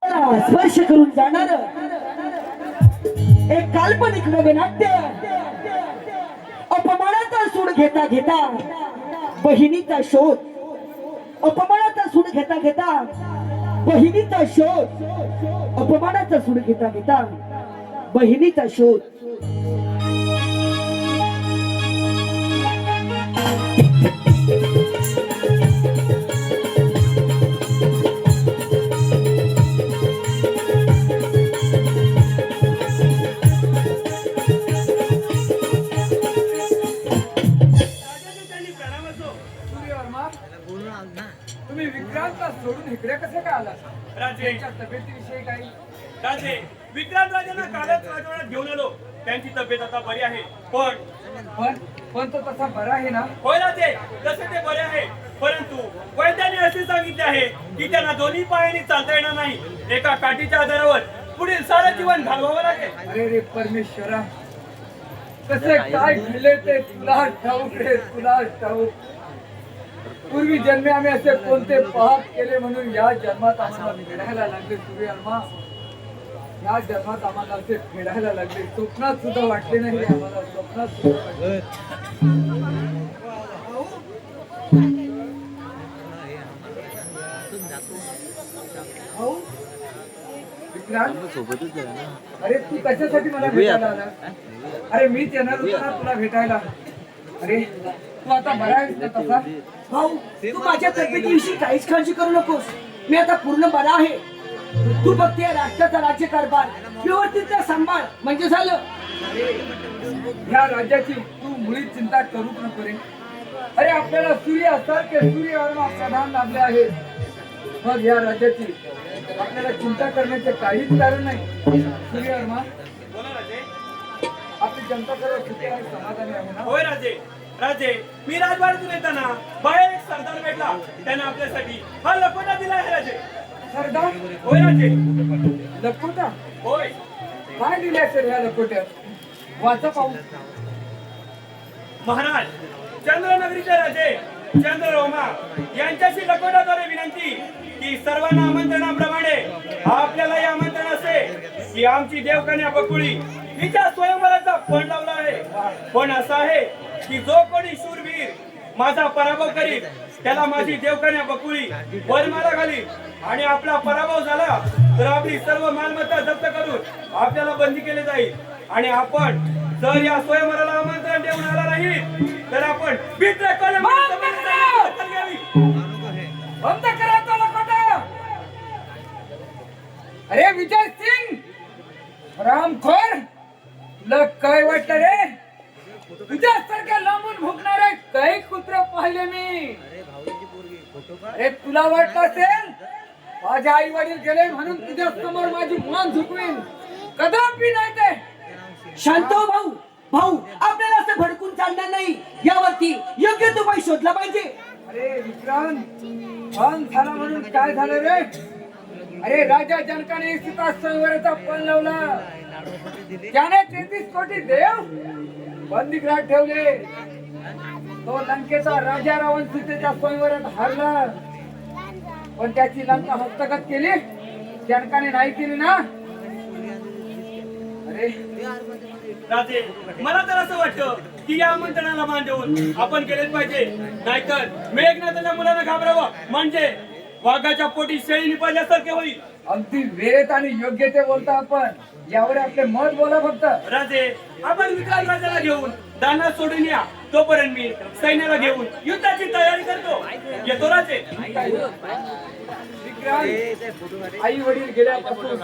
स्पर्श करून जाणार एक काल्पनिक नवनाट्य अपमानाचा सूड घेता घेता बहिणीचा शोध अपमानाचा सूड घेता घेता बहिणीचा शोध अपमानाचा सूड घेता घेता बहिणीचा शोध तुम्ही विक्रांतला सोडून इकडे कसे काय आला राजे तब्येतीविषयी काही राजे विक्रांत राजांना कालच राजवाड्यात घेऊन आलो. त्यांची तब्येत आता बरी आहे. पण तो तसा बरा आहे ना? होय राजे तसे ते बरे आहे, परंतु वैद्याने असे सांगितले आहे की त्यांना दोन्ही पायाने चालता येणार नाही. एका काठीच्या आधारावर पुढील सारं जीवन घालवावं लागेल. अरे रे परमेश्वरा, कसे काय घडले ते तुला ठाऊक रे, तुला ठाऊक. पूर्वी जन्मे आम्ही असे कोणते पाप केले म्हणून या जन्मात आम्हाला फेडायला लागले. सूर्यवर्मा, या जन्मात आम्हाला असे फेडायला लागले. स्वप्नात सुद्धा वाटले नाही आम्हाला, स्वप्नात सुद्धा वाटले. अरे तू कशासाठी मला भेटायला आला? अरे मीच येणार होतो ना तुला भेटायला. अरे तू आता बरा आहेस ना तसा? भाऊ तू माझ्या तब्येतीविषयी काहीच काळजी करू नकोस. मी आता पूर्ण बरा आहे. तू फक्त या राष्ट्राचा राज्यकारभार व्यवस्थित सांभाळ म्हणजे झालं. या राज्याची तू मुळीच चिंता करूच नको रे. अरे आपल्याला सूर्यासारखे सूर्यवर्मा प्रधान लाभले आहेत. मग या राज्याची आपल्याला चिंता करण्याचे काहीच कारण नाही. सूर्यवर्मा, बोला राजे. आपली जनता सर्व सुखी आणि समाधानी आहे ना? होय राजे. राजे मी राजवाड्यातून येताना बाहेर एक सरदार भेटला. त्याने आपल्यासाठी हा लकोटा दिला आहे राजे. सरदार? होय राजे. लकोटा? होय. काय दिले असेल ह्या लकोट्यात? वाचा पाहू. महाराज चंद्रनगरीचे राजे चंद्ररोमा यांच्याशी लकोटाद्वारे विनंती की सर्वांना आमंत्रणाप्रमाणे आपल्यालाही आमंत्रण असे की आमची देवकन्या बकुळी हिच्या स्वयंवराचा फण लावला आहे. पण असा आहे की जो कोणी शूरवीर माझा पराभव करील त्याला माझी देवकन्या बकुळी वरमाला घालील आणि आपला पराभव झाला तर आपली सर्व मालमत्ता जप्त करून आपल्याला बंदी केले जाईल. आणि आपण जर या स्वयंवराला आमंत्रण देऊन आला नाही तर आपण बंद करा तो लकोटा. अरे विजय सिंग रामखोर, तुला काय वाटलं रे? तुझ्यासारख्या लांबून भुकणारे काही कुत्रे पाहिले मी. अरे तुला वाटलं असेल माझे आई वडील गेले म्हणून तुझ्या समोर माझी मान झुकवीन? कदापि नाही. ते शांत हो भाऊ. भाऊ आपल्याला असं भडकून चालणार नाही. यावरती योग्य तो उपाय शोधला पाहिजे. अरे विक्रांत, पण झाला म्हणून काय झालं रे? अरे राजा जनकाने सीता स्वयंवराचा पण लावला. त्याने 33 कोटी देव बंदीगृहात ठेवले. तो लंकेचा राजा रावण सीतेच्या स्वयंवरात हारला. पण त्याची लंका हस्तगत केली, जनकाने नाही केली ना? अरे राजे मला तर असं वाटतं की या आमंत्रणाला मान देऊन आपण केलेच पाहिजे. नाहीतर मेघनाथाच्या मुलांना घाबरावं म्हणजे वाघाच्या पोटी शेळी निपाल्यासारखे होईल. अगदी वेळेत आणि योग्य ते बोलता आपण. यावर आपले मत बोला फक्त. राजे आपण विक्रांत राजाला घेऊन दाना सोडून या. तोपर्यंत मी सैन्याला घेऊन युद्धाची तयारी करतो. येतो राजे. विक्रांत, आई वडील गेल्यापासून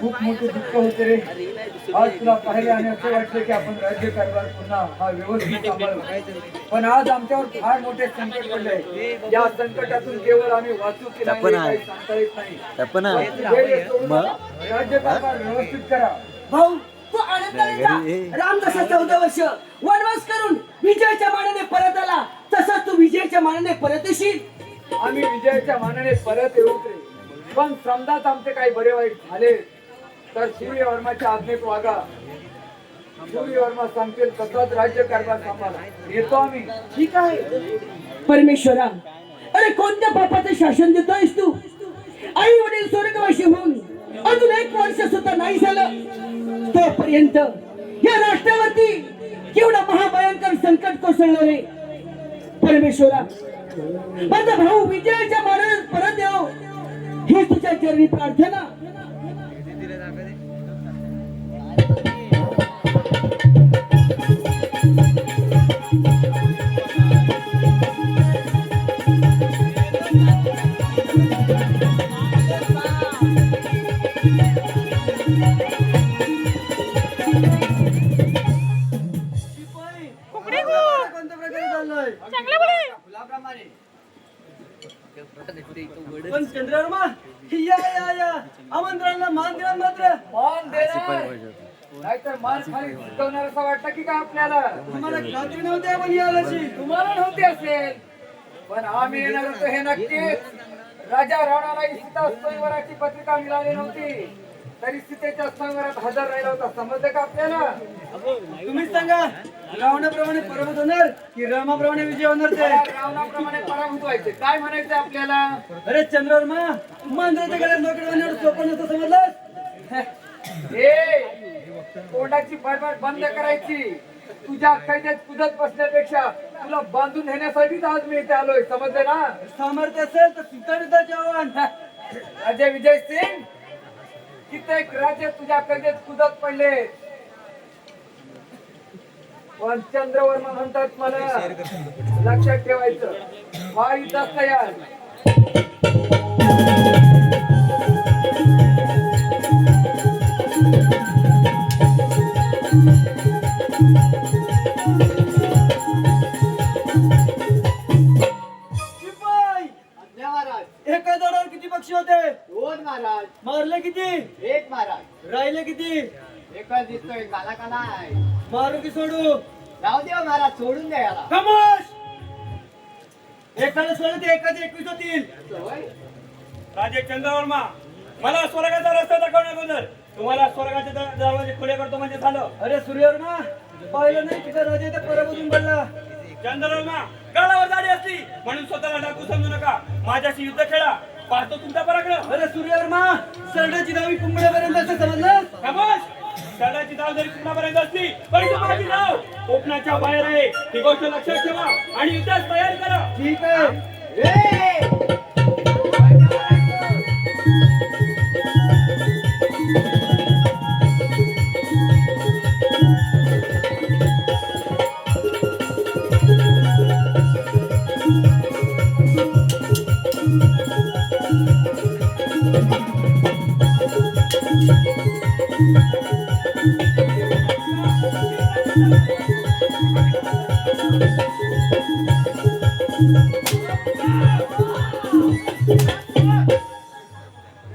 खूप मोठे दुःख होते रे. आज तुला पाहिले आणि असे वाटले की आपण राज्यकारभार पुन्हा हा व्यवस्थित सांभाळला. पण आज आमच्यावर फार मोठे संकट पडले. या संकटातून केवळ आम्ही वाचू की नाही हे काही सांगता येत नाही. राज्यकारभार व्यवस्थित करा. भाऊ तू आनंदाने जा. राम जसा 14 वर्ष वनवास करून विजयाच्या मानाने परत आला तसंच तू विजयाच्या मानाने परत येशील. आम्ही विजयाच्या मानाने परत येऊ रे. पण समजाच आमचे काही बरे वाईट झाले तर सूर्यवर्माच्या आज्ञेत वागा. सूर्यवर्मा सांगतील तसाच राज्यकारभार सांभाळा. येतो आम्ही. ठीक आहे परमेश्वरा. अरे कोणत्या पापाचं शासन देतोयस तू? आई वडील स्वर्गवासी होऊन अजून 1 वर्ष सुद्धा नाही झालं तोपर्यंत या राष्ट्रावरती केवढा महाभयंकर संकट कोसळलं रे परमेश्वरा. माझा भाऊ विजयाच्या मार्गात परत येऊ ही तुझ्या चरणी प्रार्थना. पण चंद्रवर्मा या आमंत्रणाला मान दिला मात्र मान देणार नाहीतर मान खाली शिकवणार असं वाटतं की का आपल्याला. तुम्हाला खात्री नव्हती आपण यायलाची तुम्हाला नव्हती असेल पण आम्ही येणार होतो हे नक्कीच. राजा रावणाला सीता स्वयंवराची पत्रिका मिळाली नव्हती तरी सीतेच्या स्वयंवरात हजर राहिला होता. समजलं का आपल्याला? तुम्हीच सांगा रावणाप्रमाणे पराभूत होणार की रामाप्रमाणे विजय होणार? ते रावणाप्रमाणे पराभूत व्हायचे. काय म्हणायचं आपल्याला? अरे चंद्रवर्मा मांजराच्या गळ्यात नोकरी बांधण्यावर सोपं नव्हतं समजलं? तोंडाची बडबड बंद करायची. तुझ्या कैद्यात कुदत बसण्यापेक्षा तुला बांधून नेण्यासाठीच आज मी इथे आलोय. समजलं ना? सामर्थ्य असेल तर सीताविरुद्धाचे आव्हान. राजे विजय सिंग कित्येक राजे तुझ्या कैदेत कुदत पडले पण चंद्रवर्मा म्हणतात मला लक्षात ठेवायचं हा युद्धात तयार. एका दरावर किती पक्षी होते? 2 महाराज. मारले किती? 1 महाराज. राहिले किती? एकच दिसतोय काला काला आहे. मारू की सोडू? राहू दे महाराज सोडून द्या याला. खामोश. एकाला सोडलं ते एकाचे 21 होतील. राजे चंद्रवर्मा मला स्वर्गाचा रस्ता दाखवण्याबद्दल तुम्हाला स्वर्गाचे दरवाजे खुले करतो म्हणजे झालं. अरे सूर्यवर्मा पाहिलं नाही तिथं राजा ते परबजून पडला. चंद्रवर्मा गालावर दाढी असली म्हणून स्वतःला डाकू समजू नका. माझ्याशी युद्ध खेळा पाहतो तुमचा पराक्रम. अरे सूर्यवर्मा सरडाची दावी कुंभड्यापर्यंत असं समजलं? खामोश. सडाची दाव जरी कुणापर्यंत असली परंतु माझी नाव कोकणाच्या बाहेर आहे ही गोष्ट लक्षात ठेवा आणि युद्धास तयार करा. ठीक आहे.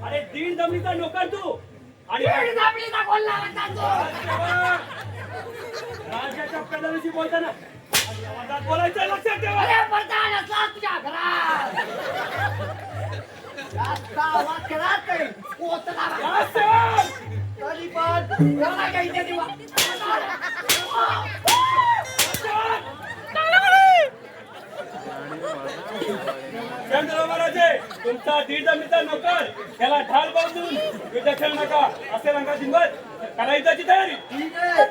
अरे दीड जमिनीचा नोकर तू आणि राजाच्या प्रधानाशी बोलताना आवाजात बोलायचं लक्षात ठेवा. जास्त आवाज केला तर पोचला. जास्त आवाज. तरी पण याला काही नाही दिवा. चंद्रवर्मा राजे तुमचा दीड जमिनीचा नोकर त्याला ढाल बांधून युद्ध खेळू नका असे रंगा जिंकत करा युद्धाची तयारी. ठीक आहे.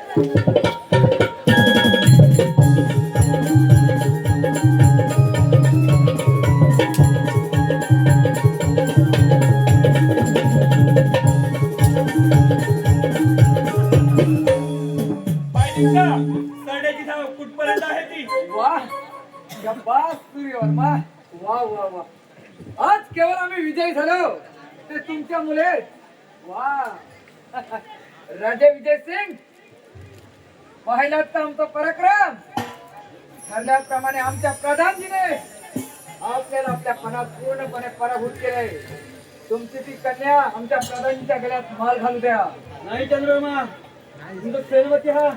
सरड्याची धाव कुठपर्यंत आहे ती? वाह शाबास सूर्यवर्मा. वाह वाह वाह आज केवळ आम्ही विजयी झालो ते तुमच्या मुले. वाह राजे विजय सिंग पाहिलात तर आमचा पराक्रम. ठरल्याप्रमाणे आमच्या प्रधानजीने आपल्याला आपल्या पणात पूर्णपणे पराभूत केले. तुमची ती कन्या आमच्या प्रधानजीच्या गळ्यात माल घालू द्या. नाही चंद्रवर्मा तुमचा सेनापती हा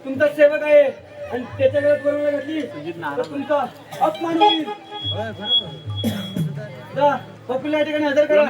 तुमचा सेवक आहे आणि त्याच्या गळ्यात बरोबर घातली तर तुमचा अपमान होईल. जा पप्पूला या ठिकाणी हजर करा.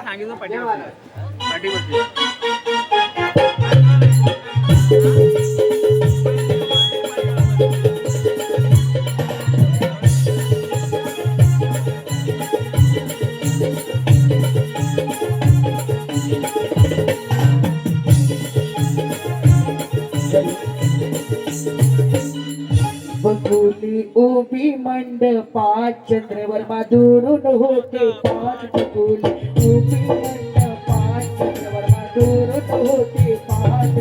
उभी मंडपात चंद्रवर्मा दुरून होते पाच फुल उभी मंडपात चंद्रवर्मा दुरून होते पाच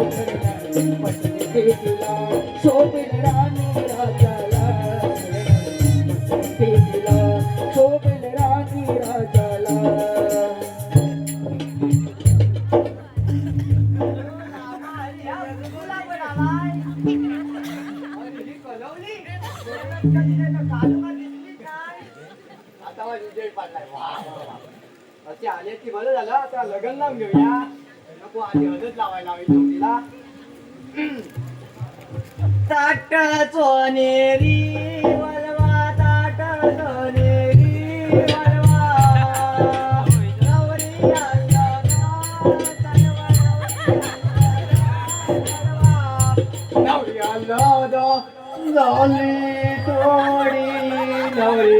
फुल पत्नी तिला शोभेल राणी राजाला तिला शोभेल राणी राजाला आता माझी उजेड पडलाय वा वा वा. असे आले की बरं झालं आता लग्न लावून घेऊया नको आधी हळद लावायला हवी जोडीला ताट सोनेरी वळवा ताट सोनेरी वळवा नवरी आला नवरी आला झाली तोडी नवरी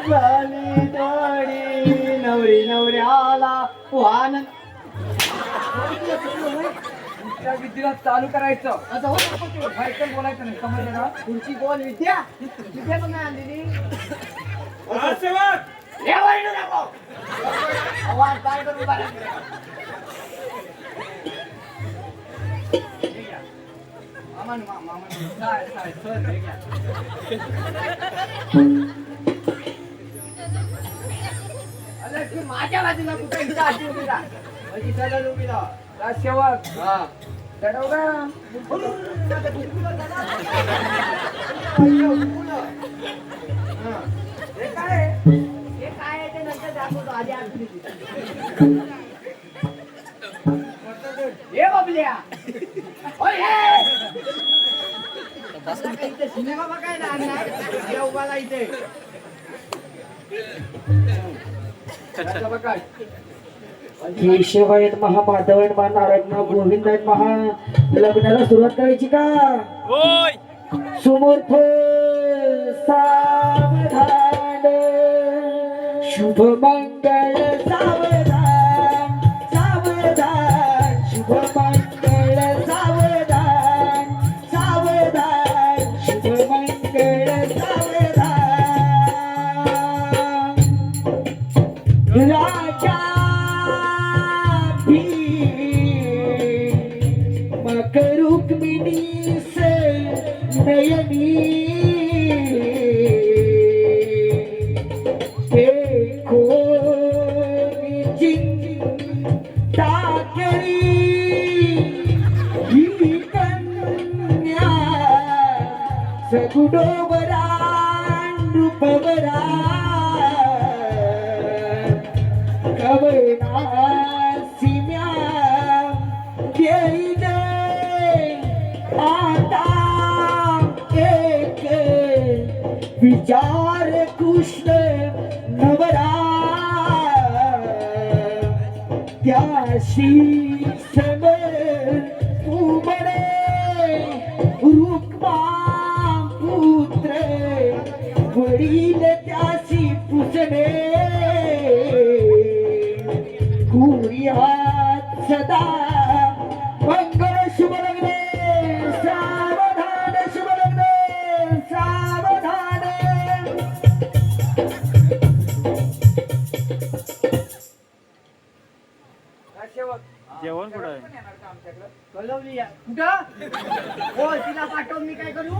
झाली तोडी नवरी नवरी आला वाहन त्या विद्येला चालू करायचं बायकन बोलायचं नाही समजलं ना तुमची बोल विद्या विद्या पण नाही आणलेली नगरसेवक हे वळणू नको आवाज काय करू बाळा अरे तू माझ्या बाजूला कुठे इथं अशी उभी राहा म्हणजे सरळ उभी राहा राजसेवक हा दडवला हे काय आहे? हे काय आहे ते नंतर दाखवतो आधी आधी हे बाबल्या ओय हे बसला काही इथे सिनेमा बघायला आणलाय हे उभाला इथे राजा बघा. केशव आहेत महामाधव आहेत महानारायण गोविंद आहेत महा लग्नाला सुरुवात करायची का होय समर्थ सावधान शुभ मंगल सावधान सावधान शुभ मंगल सावधान सावधान शुभ मंगल सावधान राजा रुक्मिणी से नयनी देखो चिंता करी ही कन्या सगुडोबरा नृपवरा कवना सिम्या देईने आता एक विचार कृष्ण नवरा त्याशी समर उमरे रुक्मा पुत्र वडील त्याशी पुसणे कुर्यात सदा मंगळ शुभ लग्ने सावधान शुभ लग्ने सावधान राजसेवक जेवण कुठं आहे? पण येणार का आमच्याकडं? कळवली या कुठं हो तिला पाठवून मी काय करू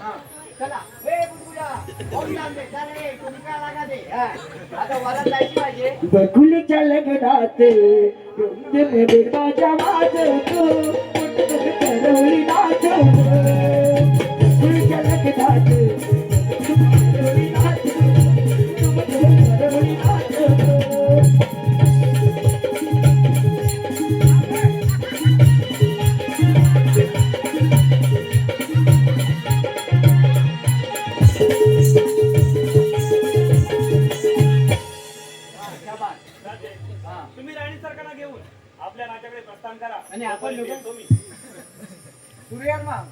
हा चला हे बुडबुडा ओम नाम दे चला रे तुम्ही काय लागा दे हा. आता वरात जायची पाहिजे बकुलीच्या लग्नात में बिरबाजा वाजवतो करवली नाचवतो बकुलीच्या लग्नात करवली नाचवतो करवली नाचवतो तुम्ही राणी सरकारला घेऊन आपल्या राज्याकडे प्रस्थान करा आणि आपण लोकं- तुम्ही सूर्यर्मा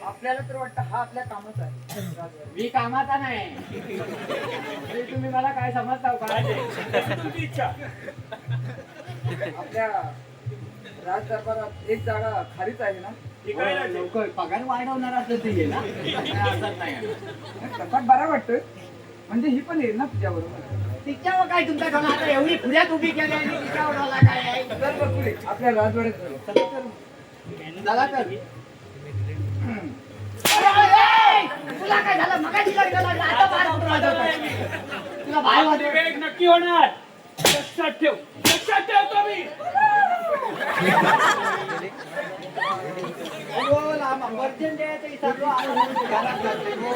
आपल्याला तर वाटतं हा आपल्या कामाचा आहे मी कामाचा नाही तरी तुम्ही मला काय समजता का तुझी इच्छा आपल्या राज दरबारात एक जागा खालीच आहे ना ठीक आहे राजे. लवकर पगार वाढवणार असं ते ये ना असं नाही कसा बरा वाटतोय म्हणजे ही पण येईल ना तुझ्या बरोबर. तिच्यावर काय तुमचा ठोला आता एवढी पुण्यात उभी केली आणि तिच्यावर ठोला काय आहे? चल बघ पुढे आपल्या राजवाड्यात जाऊ. चला तर. झाला तर अरे, तुला काय झालं मगाशी लग्न झालं, आता बाहेर कुठं वाजवतोय? तुला बाहेर आपली वाजवतोय? वेग नक्की होणार. लक्षात ठेव, लक्षात ठेवतो मी. अयो, लांब अर्जंट आहे ते सर्व आहे, घरात जातोय, हो.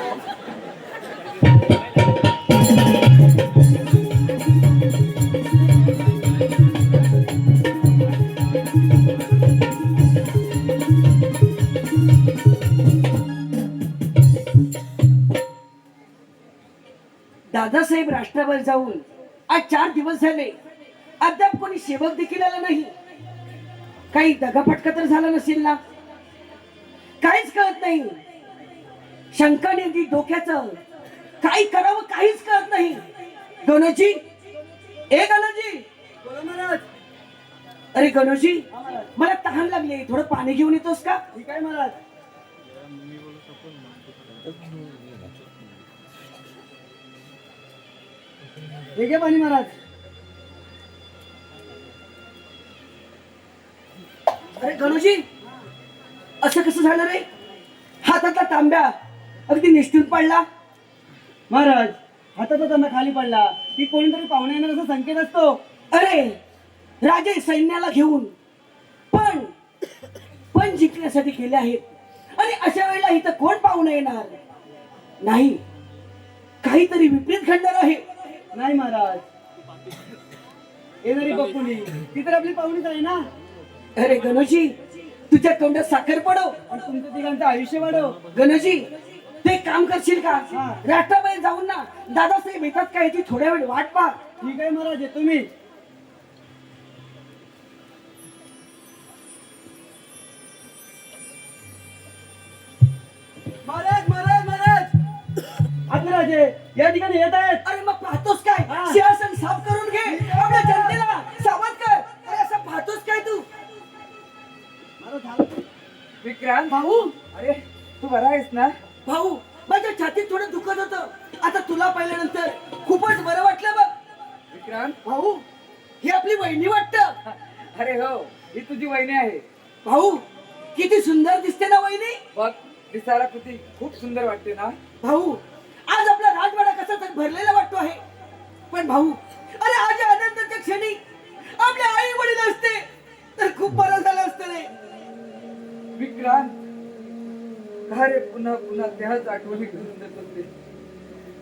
दादासाहेब राष्ट्रावर जाऊन आज 4 दिवस झाले, अद्याप कोणी सेवक देखील आला नाही. काही दगाफटका तर झाला नसेल ना? काहीच कळत नाही. शंका नेमकी डोक्याचं काय करावं काहीच कळत नाही. गणोजी, ए गणोजी. बोला महाराज. अरे गणोजी, मला तहान लागली, थोडं पाणी घेऊन येतोस का? ठीक आहे महाराज. हे घे पाणी महाराज. अरे गणोजी, असं कसं झालं रे? हातातला तांब्या अगदी निष्ठून पडला. महाराज, हाताचा त्यांना खाली पडला की कोणीतरी पाहुणे येणार असा संकेत असतो. अरे राजे सैन्याला घेऊन पण जिंकण्यासाठी गेले आहेत आणि अशा वेळेला इथं कोण पाहुणे येणार? नाही, काहीतरी विपरीत घडणार आहे. नाही महाराज, येणारी बकुली ती तर आपली पाहुणीच आहे ना. अरे गणोजी, तुझ्या तोंडात साखर पडव. आणि तुमचं तिघांचं आयुष्य वाढव. गणोजी, ते काम करशील का? हा. राष्ट्राबाहेर जाऊन ना दादासाहेब येतात का याची थोड्या वेळ वाट पाह. ठीक आहे महाराज, येतो मी. महाराज महाराज महाराज, आत्मराजे या ठिकाणी येत आहेत. अरे मग पाहतोस काय? हा. सिंहासन साफ करून घे, आपल्या जनतेला सावध कर. अरे असं पाहतोस काय तू? महाराज झालं. विक्रांत भाऊ, अरे तू बरा आहेस ना? भाऊ, माझ्या छातीत थोडं दुखत होतं. आता तुला पाहिल्यानंतर खूपच बरं वाटलं बघ. विक्रांत, भाऊ, ही आपली वहिनी वाटतं. अरे हो, ही तुझी वहिनी आहे. भाऊ, किती सुंदर दिसते ना वहिनी. बघ दिसायला किती खूप सुंदर वाटते ना. भाऊ, आज आपला राजवाडा कसा तर भरलेला वाटतो आहे. पण भाऊ, अरे आज या आनंदाच्या क्षणी आपले आई वडील असते तर खूप बरं झालं असतं रे. विक्रांत, का रे पुन्हा पुन्हा त्याच आठवणी करून देत होते.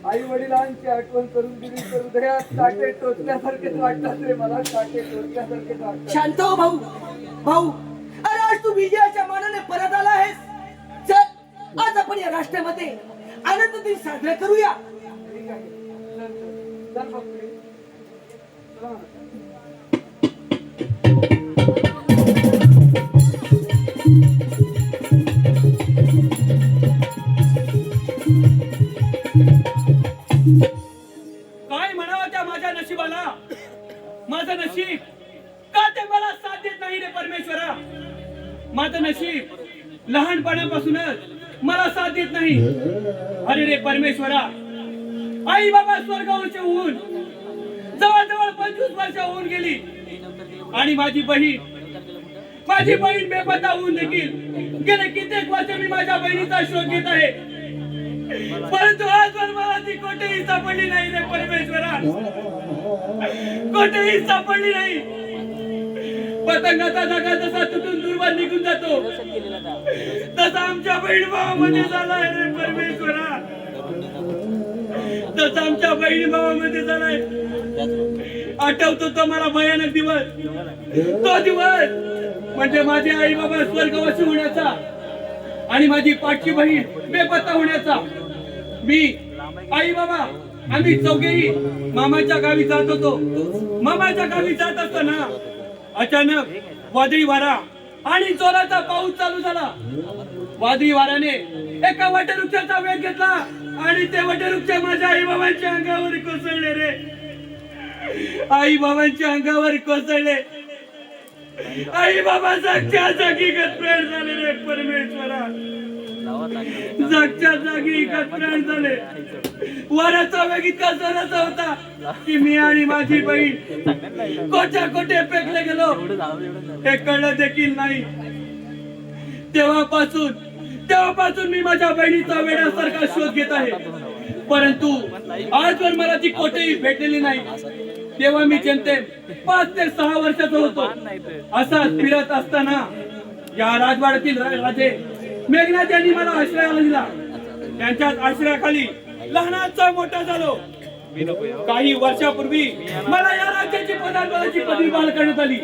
आई वडिलांची आठवण करून दिली तर हृदयात काटे टोचल्यासारखेच वाटतात रे मला. काटे टोचल्यासारखेच वाटतात. शांत हो भाऊ. भाऊ, अरे आज तू विजयाच्या मानाने परत आला आहेस. चल, आज आपण या राष्ट्रामध्ये आनंद दिन साजरा करूया. ठीक आहे, चल, चल. चल बघ पुढे. चला म्हणा. काय म्हणावं त्या माझ्या नशिबाला? माझं नशीब का ते मला साथ देत नाही रे परमेश्वरा? माझं नशीब लहानपणापासूनच मला साथ देत नाही. अरे रे परमेश्वरा, आई बाबा स्वर्गावरचे होऊन जवळजवळ 25 वर्ष होऊन गेली आणि माझी बहीण बेपत्ता होऊन देखील गेले कित्येक वर्ष मी माझ्या बहिणीचा शोध घेत आहे, परंतु आजवर मला ती कोठेही सापडली नाही रे परमेश्वरा. कोठेही सापडली नाही. पतंगाचा धागा जसा तुटून दूरवर निघून जातो तसा आमच्या बहीण भावामध्ये झालाय रे परमेश्वरा. तसा आमच्या बहीण भावामध्ये झालाय. आठवतो तो मला भयानक दिवस. तो दिवस म्हणजे माझे आई बाबा स्वर्गवासी होण्याचा आणि माझी पाठची बहीण बेपत्ता होण्याचा. मी, आई बाबा आम्ही चौघेही मामाच्या गावी जात होतो. मामाच्या गावी जात असताना अचानक वादळी वारा आणि जोराचा पाऊस चालू झाला. वादळी वाऱ्याने एका वटवृक्षाचा वेग घेतला आणि ते वटवृक्ष माझ्या आई बाबांच्या अंगावर कोसळले रे. आई बाबांच्या अंगावर कोसळले. आई बाबा जागच्या जागी गतप्राण झाले रे परमेश्वरा. जागच्या जागी गतप्राण झाले. वाऱ्याचा वेग इतका जोराचा होता की मी आणि माझी बहीण कोट्या कोटे फेकले गेलो हे कळलं देखील नाही. तेव्हापासून मी माझ्या बहिणीचा वेड्यासारखा शोध घेत आहे, परंतु आजवर मला ती कोठेही भेटलेली नाही. तेव्हा मी जेमतेम 5 ते 6 वर्षाचा होतो. असाच फिरत असताना या राजवाड्यातील राजे मेघनाथ यांनी मला आश्रय दिला. त्यांच्याच आश्रयाखाली लहानाचा मोठा झालो. काही वर्षापूर्वी मला या राज्याची प्रधानपदाची पदवी बहाल करण्यात आली.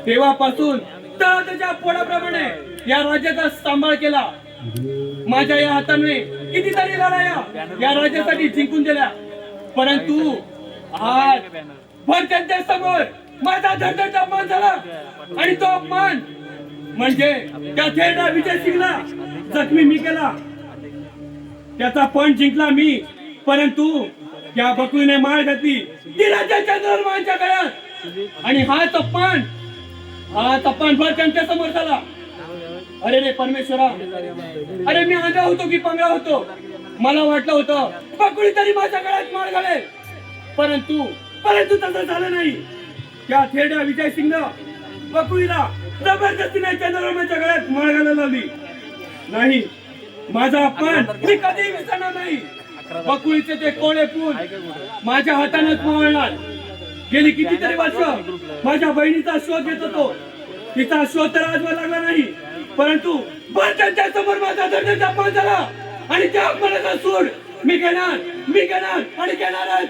तेव्हापासून तळाच्या पोळाप्रमाणे या राज्याचा सांभाळ केला. माझ्या या हाताने कितीतरी लढाया या राज्यासाठी जिंकून दिल्या, परंतु आज भरत्यांच्या समोर माझा धडधडचा अपमान झाला. आणि तो अपमान म्हणजे त्या थेरडा विजय सिंगला जखमी मी केला. त्याचा पण जिंकला मी, परंतु त्या बकुळीने माळ घातली ती राज्याच्या चंद्रमांच्या गळ्यात. आणि हाच अपमान भरत्यांच्या समोर झाला. अरे रे परमेश्वरा, अरे मी आंधळा होतो की पंगळा होतो. मला वाटलं होतं बकुळी तरी माझ्या गळ्यात माळ घालेल, परंतु तसं झालं नाही. त्या थेरड्या विजय सिंगनं बकुळीला जबरदस्तीने चंद्रमाच्या गळ्यात माळ घालायला लावली. नाही, माझा अपमान मी कधीही विसरणार नाही. बकुळीचे ते कोळे पूल माझ्या हातानेच मोडणार. गेली कितीतरी वर्ष माझ्या बहिणीचा शोध घेत होतो. तिचा शोध तर आजवर लागला नाही, परंतु त्यांच्या समोर माझा धडधडचा अपमान झाला. आणि त्या अपमानाचा सूड मी घेणार आणि घेणारच.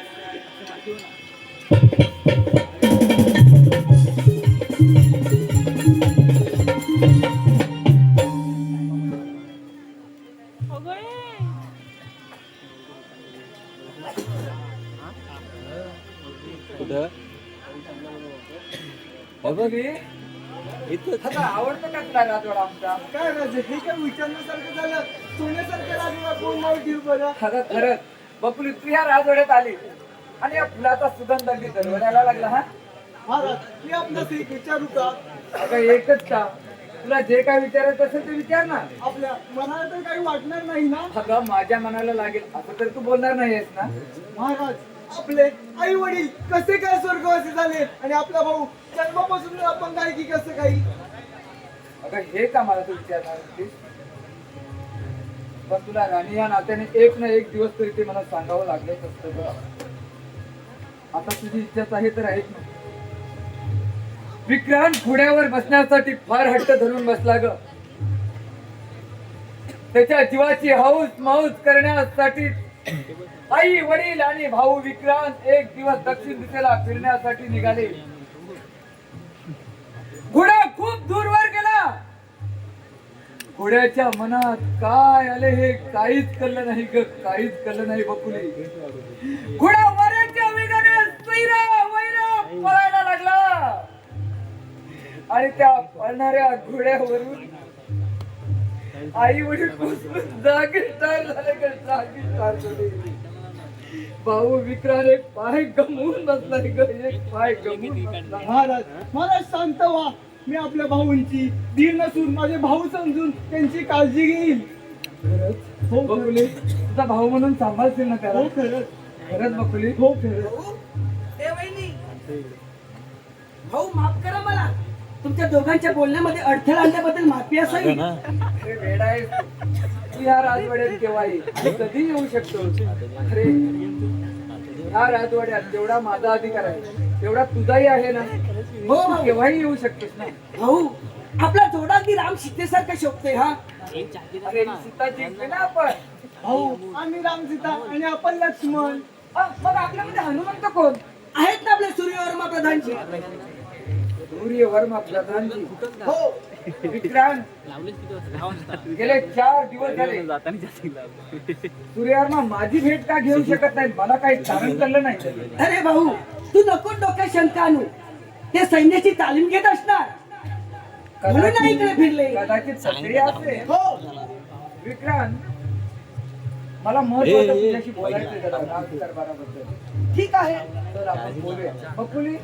आता आवडतं का तुला राजवाडा आमचा? काय राजे, हे काय विचारण्यासारखं झालं? सोन्यासारखं राजवाडा कोण नाव ठेवू बरं? आता खरंच बकुली तू या राजवाड्यात आली आणि या फुलाचा सुगंध अगदी दरवडायला लागला. हा महाराज, मी आपल्यास एक विचारू का? अगं एकच का? तुला जे काय विचारायचं असेल ते विचार ना. आपल्या मनाला तर काही वाटणार नाही ना? अगं माझ्या मनाला लागेल असं तर तू बोलणार नाहीयेस ना? महाराज, आपले आई वडील कसे काय स्वर्गवासी झाले आणि आपला भाऊ जन्मापासून आपण काय की कसं काही? अगं हे का मला तू विचारणार होतीस? पण तुला राणी या नात्याने एक ना एक दिवस तरी ते मला सांगावं लागलंच असतं ग. आता तुझी इच्छाच आहे तर ऐक ना. विक्रांत घोड्यावर बसण्यासाठी फार हट्ट धरून बसला ग. त्याच्या जीवाची हौस माऊस करण्यासाठी आई वडील आणि भाऊ विक्रांत एक दिवस दक्षिण दिशेला फिरण्यासाठी निघाले. घोडा खूप दूरवर गेला. घोड्याच्या मनात काय आले हे काहीच कळलं नाही ग, काहीच कळलं नाही बकुली. घोडा वाऱ्याच्या वेगाने वैरा पळायला लागला आणि त्या पळणाऱ्या घोड्यावरून आई वडील जागी स्टार झाले ग, जागी स्टार झाले. भाऊ विक्रांत एक पाय गमवून बसलाय ग, एक पाय गमवून बसला. महाराज शांत व्हा. मी आपल्या भाऊंची धीर नसून माझे भाऊ समजून त्यांची काळजी घेईल. खरंच हो बकुली, तुझा भाऊ म्हणून सांभाळशील ना त्याला? हो खरंच. खरंच बकुली? हो खरंच. ए वहिनी, भाऊ माफ करा मला. तुमच्या दोघांच्या बोलण्यामध्ये अडथळा आणल्याबद्दल माफी असावी. अरे वेडा आहेस तू. या राजवाड्यात केव्हा येईल आणि कधी येऊ शकतो? अरे या राजवाड्यात जेवढा माझा अधिकार आहे तेवढा तुझाही आहे ना. हो तू भाऊ. केव्हाही येऊ शकतोस ना. भाऊ, आपला जोडा अगदी राम सीतेसारखा शोभतोय. हा अरे सीता जिंकली ना आपण. भाऊ, आम्ही राम सीता आणि आपण लक्ष्मण. मग आपल्यामध्ये हनुमंत कोण? आहेत ना आपले सूर्यवर्मा प्रधानजी. सूर्यवर्मा प्रधानजी. हो. विक्रांत गेले 4 दिवस झाले सूर्यवर्मा माझी भेट का घेऊ शकत नाही? मला काही कारण कळलं नाही. अरे भाऊ, तू नको डोक्यात शंका आणू. ते सैन्याची तालीम घेत असणार म्हणून नाही इकडे फिरले. कदाचित सगळे असेल. हो. विक्रांत, मला महत्वाचं तुझ्याशी बोलायचं जरा राजदरबाराबद्दल. ठीक आहे. तर आपण बोलूया. बकुली,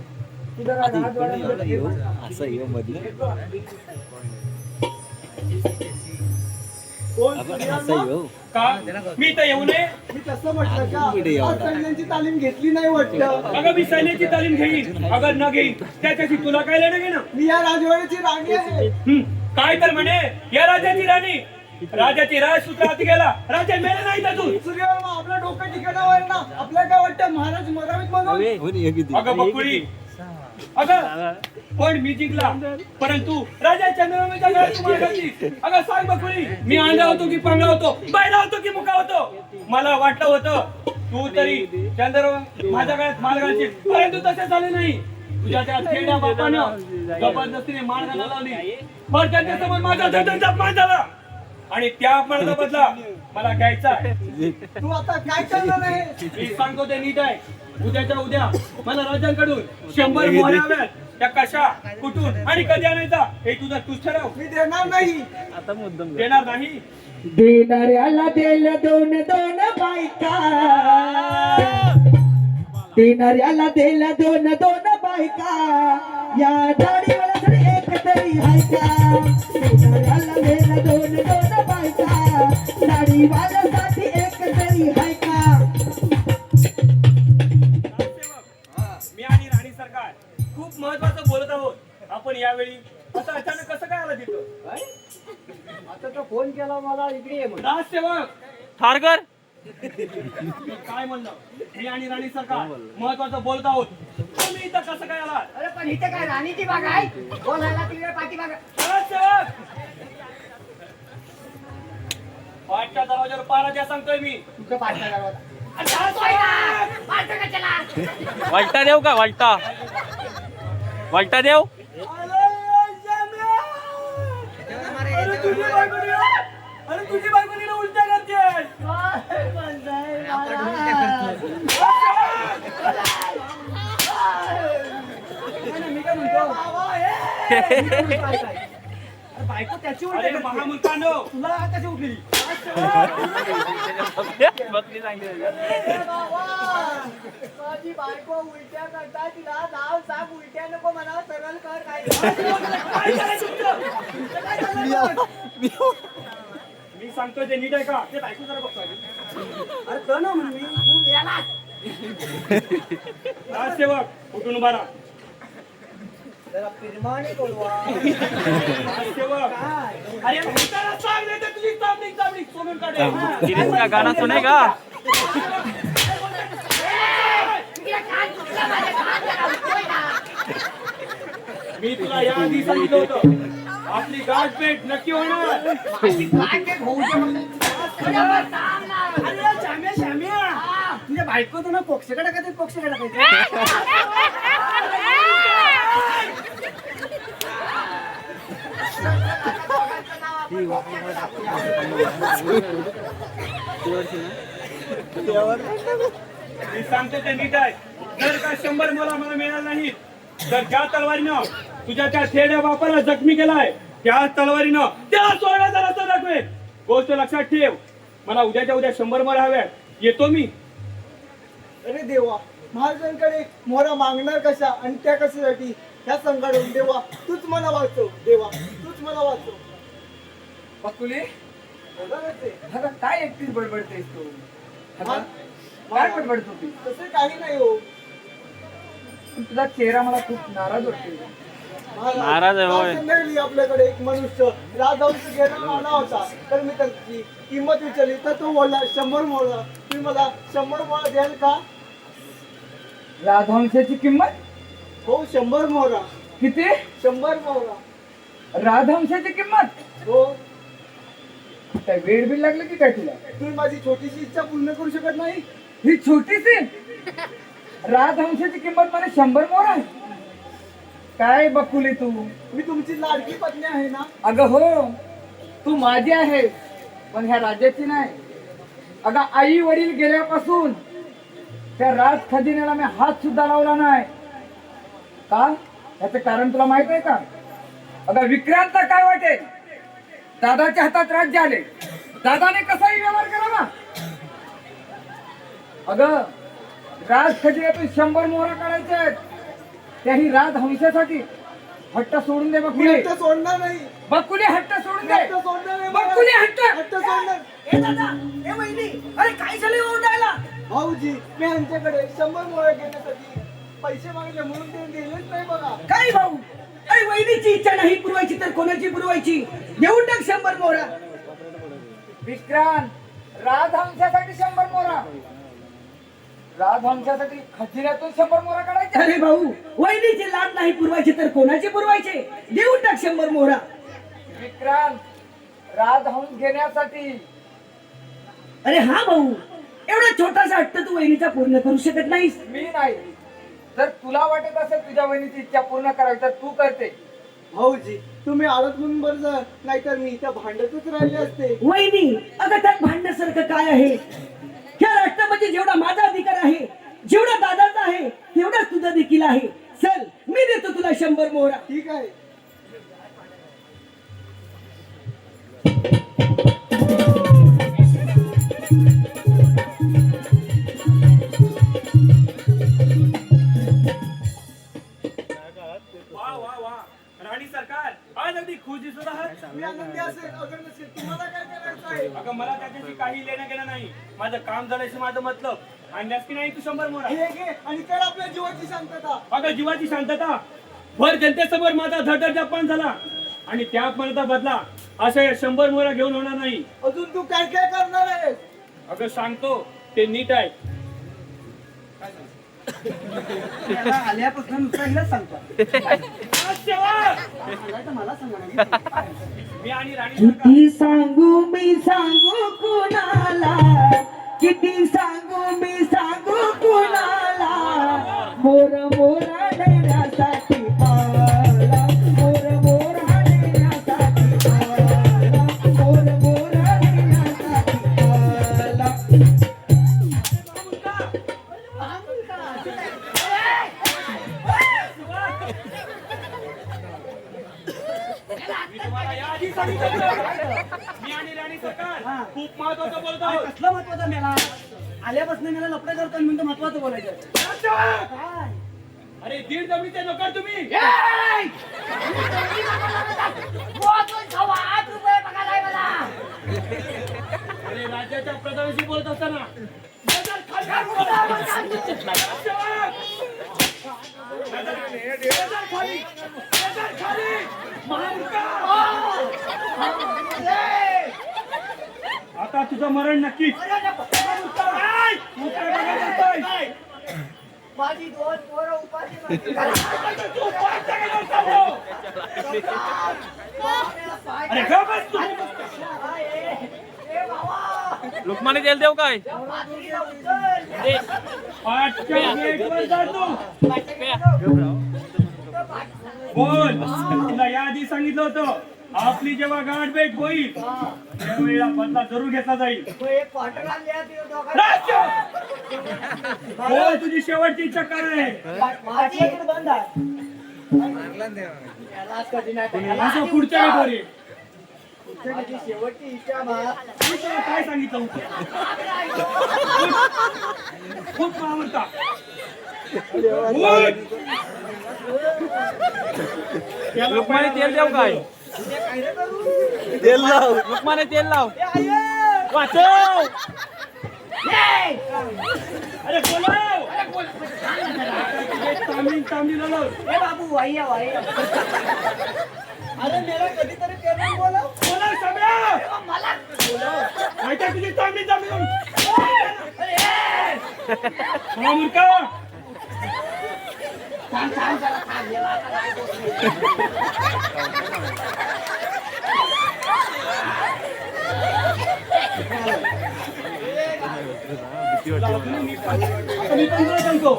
तू जरा राजवाड्यामध्ये ये बघ. असं येऊ मधलं कोण आपण स्त्रियांना? असं येऊ का मी तर येऊ नये? मी तसं म्हटलं का पुढे एवढा. आज सैन्यांची तालीम घेतली नाही वाटतं. अगं मी सैन्याची तालीम घेईन, अगर न घेईन त्याच्याशी तुला काय लेणं घेणं? मी या राजवाड्याची राणी आहे. काय तर म्हणे या राजाची राणी, राजाची राजसूत्र हाती गेला, राजा मेला नाही अजून. सूर्यवर्मा आपलं डोकं ठिकाणावर ना. आपल्या काय वाटतं महाराज मरावीत म्हणून? हो ना, किती अगं बकुळी, अगं पण मी जिंकला, परंतु राजा चंद्रमाच्या घरात तू मागे घातलीस. अगं सांग बकुळी, मी आंधळा होतो की पांगळा होतो, बायला होतो की मुका होतो? मला वाटलं होतं तू तरी चंद्र माझ्या गळ्यात माळ घालशील, परंतु तसे झाले नाही. तुझ्या त्या खेड्या बापानं जबरदस्तीने माळ घालायला लावली, पण त्यांच्यासमोर माझा धडधडचा अपमान झाला आणि त्या अपमानाचा बदला मला घ्यायचा आहे. तू आता काय करणार आहे? मी सांगतो ते नीट आहे. उद्याच्या उद्या मला राजांकडून 100 मोहऱ्या हव्यात. त्या कशा, कुठून आणि कधी आणायचा हे तूच ठरव. मी देणार नाही. देणार नाही? देणाऱ्याला देल दोन दोन बायका, देणाऱ्याला देल दोन दोन बायका, या दाढीवाला जर एक तरी हाय का? देणाऱ्याला देल दोन दोन बायका, दाढीवाल्यासाठी एक तरी हाय का? मी आणि राणी सरकार खूप महत्वाचं बोलत आहोत. आपण यावेळी असं अचानक कसं काय आला तिथं? आता तो फोन केला मला इकडे ये म्हणून. राजसेवक ठारकर काय म्हणलं? मी आणि राणी सरकार महत्वाचं बोलत आहोत. तुम्ही इथं कसं काय आला? अरे पण इथे काय राणीची बाग आहे? बोलायला तिकडे पाठीमाग. राजसेवक पाठच्या दरवाजावर पारा द्या सांगतोय मी. तुझं पाठीमाग होता. राजसेवक! वालटा देव का वालटा वालटा देव अरे तुझी बायकोनी, अरे तुझी बायकोनी ना उलट्या करते. मी काय म्हणतो? अरे बायको त्याची उलटी अरे महामुलकांनो, तुला कशी उठली? बकरी सांगितलं माझी बायको उलट्या करता. तिला नाव सांग. उलट्या नको म्हणा, सरळ कर. काय काय करायचं तुझं? मी सांगतोय ते नीट आहे का? ते बायको जरा बघतो आधी. अरे तो ना म्हणून मी तू मेला. राजसेवक उठून उभा राहा. जरा प्रेमाने बोलवा. राजसेवक अरे भूताला सांग नाही तर तुझी चामडी सोडून काढेल. सिरीज का गाना सुनेगा? मी तुला या आधी सांगितलं होतं आपली गाठभेट नक्की होणार. अरे श्याम्या श्याम्या तुझ्या बायको ना पोक्षकडे का ते पोक्षकडे काय मी सांगतो ते नीट आहे. जर का 100 मला मिळालं नाही तर ज्या तलवारीनं तुझ्या त्या थेड्या बापाला जखमी केलाय त्या तलवारीनं त्याला सोडण्याचा रस्ता दाखवेल. गोष्ट लक्षात ठेव. मला उद्याच्या उद्या 100 मोहऱ्या हव्यात. येतो मी. अरे देवा, महाराजांकडे मोहरा मागणार कशा आणि त्या कशासाठी? ह्या संकटातून देवा तूच मला वाचव. देवा तूच मला वाचव. बकुली बरोबरच आहे. अगं काय एकटीच बडबडतेस तू? हा? काय बडबडतो तू? तसे काही नाही हो तुझा चेहरा मला खूप नाराज वाटतो. नाराज आहे, होय. आज मिळाली आपल्याकडे एक मनुष्य राजवंश घेणं आला होता. तर मी त्याची किंमत विचारली तर तो बोलला 100 मोहरा. तुम्ही मला 100 मोहरा द्याल का? राजहंसाची किंमत हो 100 मोहरा. किती? 100 मोहरा. राजहंसाची किंमत? हो. काय वेळ बिल लागलं की काय तुला? तुम्ही माझी छोटीशी इच्छा पूर्ण करू शकत नाही? ही छोटीशी राजहंसाची किंमत मला 100 मोहर आहे. काय बकुली तू? मी तुमची लाडकी पत्नी आहे ना? अगं हो, तू माझी आहे पण ह्या राज्याची नाही. अगं आई वडील गेल्यापासून त्या राज खजिन्याला मी हात सुद्धा लावला नाही. का? याचं कारण तुला माहित आहे का? अगं विक्रांत काय वाटेल? दादाच्या हातात राज्य आले, दादाने कसाही व्यवहार करावा. अगं राज खजिन्यातून 100 मोहरा काढायचे आहेत. त्याही राजहंसासाठी हट्ट सोडून दे मी बकुले. हट्ट सोडणार नाही. बकुले हट्ट सोडून मी दे. हट्ट सोडणार नाही. बकुले हट्ट. हट्ट सोडणार. ए दादा, ए वहिनी, अरे काय झालं ओरडायला? भाऊजी मी यांच्याकडे 100 मोहर घेण्यासाठी पैसे मागले म्हणून ते दिलेच नाही बघा. काय भाऊ? अरे वहिनीची इच्छा नाही पुरवायची तर कोणाची पुरवायची? देऊन टाक 100 मोहरा. विक्रांत, राजहंसासाठी 100 मोहरा. राजहंसासाठी खजिन्यातून 100 मोहरा काढायच्या. अरे भाऊ, वहिनीची लाट नाही पुरवायची तर कोणाची पुरवायचे? देऊन टाक 100 मोहरा. विक्रांत, राजहंस घेण्यासाठी अरे हा भाऊ, एवढा छोटासा हट्ट तू वहिनीचा पूर्ण करू शकत नाहीस? मी नाही. जर तुला वाटत असेल तुझ्या बहिणीची इच्छा पूर्ण करावी तर तू करते. भाऊजी तुम्ही आलात म्हणून बरं झालं, नाहीतर मी त्या भांडतच राहिले असते. वहिनी, अगं त्यात भांडण्यासारखं काय आहे? या राष्ट्रामध्ये जेवढा माझा अधिकार आहे, जेवढा दादाचा आहे, तेवढाच तुझा देखील आहे. चल, मी देतो तुला 100 मोहरा. ठीक आहे. वा वा वा राणी सरकार, आज अगदी खुश दिसत आहात. मी आनंदी असेल अगर नसेल तुम्हाला काय करायचं आहे? अगं मला त्याच्याशी काही लेणं गेलं नाही. माझं काम झाल्याशी माझं मतलब. आणल्यास की नाही तू 100 मोहरा? हे घे आणि कर आपल्या जीवाची शांतता. अगं जीवाची शांतता. भर जनतेसमोर माझा धडधड जपान झाला आणि त्या अपमानाचा बदला अशा 100 मोहरा घेऊन होणार नाही. अजून तू काय काय करणार आहे? अगं सांगतो ते नीट आहे. त्याला आल्यापासून नुसतं हिलाच सांगतो. मला सांगा. मी आणि राणी सरकार किती सांगू मी सांगू कुणाला, किती सांगू मी सांगू कुणाला, मोर मोरा देण्यासाठी आला, मोर मोरा देण्यासाठी आला, मोर मोरा देण्यासाठी आला. मी तुम्हाला याआधी सांगितलं होतं. मी आणि राणी सरकार खूप महत्वाचं बोलत आहोत. कसलं महत्वाचं मेला? आल्यापासून मला लपडा करतो आणि म्हणतो महत्वाचं बोलायचं. काय? अरे दीड जमिनीचे नोकर तुम्ही. अरे राज्याच्या प्रधानाशी बोलत असताना आता तुझं मरण नक्कीच. माझी 2 पोरं उपाशी अरे का बस तू. लुकमाने तेल देऊ काय? दे. पाठच्या गेटवर जा तू. बोल, तुला याआधी सांगितलं होतं आपली जेव्हा गाठ भेट होईल त्यावेळेला बदला जरूर घेतला जाईल. राज्य! बोल, तुझी शेवटची इच्छा काय आहे? असं पुढच्या वेळी शेवटची इच्छा मी तुला काय सांगितलं होतं? खूप आवडता. लुकमाने तेल देऊ काय? तेल लाव. लुकमाने तेल लाव. वाचव. अरे बोलाव. तांबडी लाव. बाबू वाह्या वाह्या. अरे मेरा कधीतरी पेमेंट बोला. बोलाव सगळ्या. माहिती आहे तुझी तांबडी लावून. हा मूर्खा. मी पण तुला सांगतो.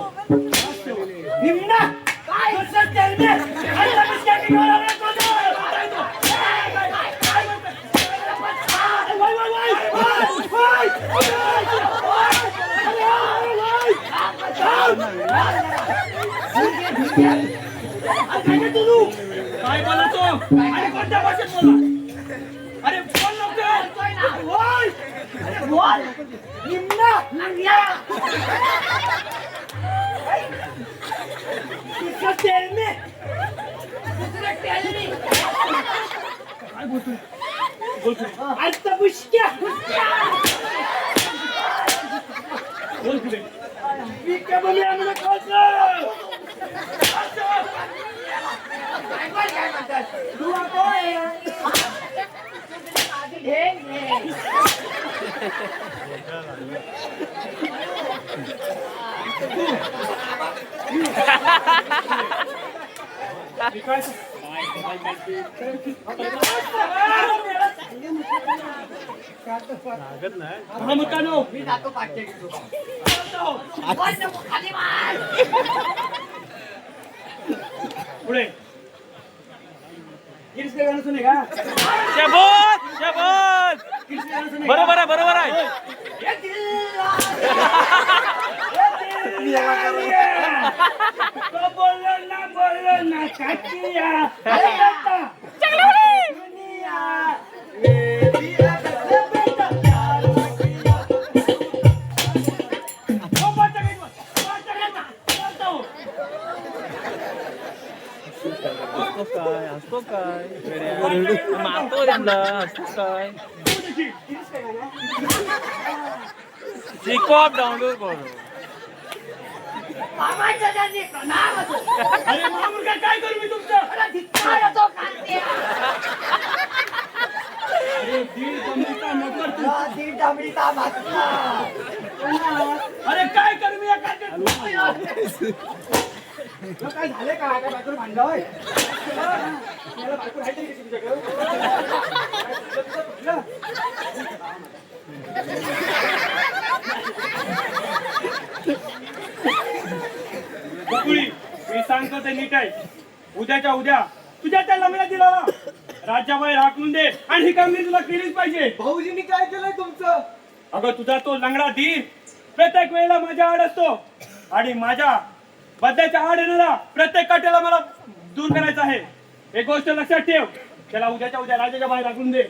निम्ना. कसं तेल आणि लगेच कॅटिंगवर आला तो. काय बोला तो? अरे कोणत्या भाषेत बोला? अरे बोल लवकर. बोल. अरे बोल. निम्ना. उसका तेल में दूसरा तेल में काय बोलतोय बोलतोय आज तो बुश्क्या बोल पुढे मी क्या बोले आम्हाला खायचं तू आपण मी काय हा मकानो मी जातो पाठचे पुढे गिरीश गाणं सुने का शबोत शबोत गिरीश गाणं सुने बरोबर आहे बरोबर आहे तो बोललो ना काचिया काय असतो काय मारतो त्यांना असतो काय शिकॉप डाउनलोड करू अरे महामुर्खा काय करू मी तुमचं अरे दीड कमळीचा नोकर तू. अरे काय करू मी या कार्यात? काय झाले का काय बायकोला भांडलं होय? मला बायको राहायची का तुमच्याकडे? बकुळी मी सांगतो ते नीट आहे उद्याच्या उद्या तुझ्या त्या लग्नाला दिला राज्याबाहेर हाकलून दे आणि ही कामगिरी तुला केलीच पाहिजे. भाऊजींनी काय केलंय तुमचं? अगं तुझा तो लंगडा धीर प्रत्येक वेळेला माझ्या आड असतो आणि माझ्या बद्याच्या आड येणारा प्रत्येक काट्याला मला दूर करायचं आहे. एक गोष्ट लक्षात ठेव त्याला उद्याच्या उद्या राज्याच्या बाहेर हाकलून दे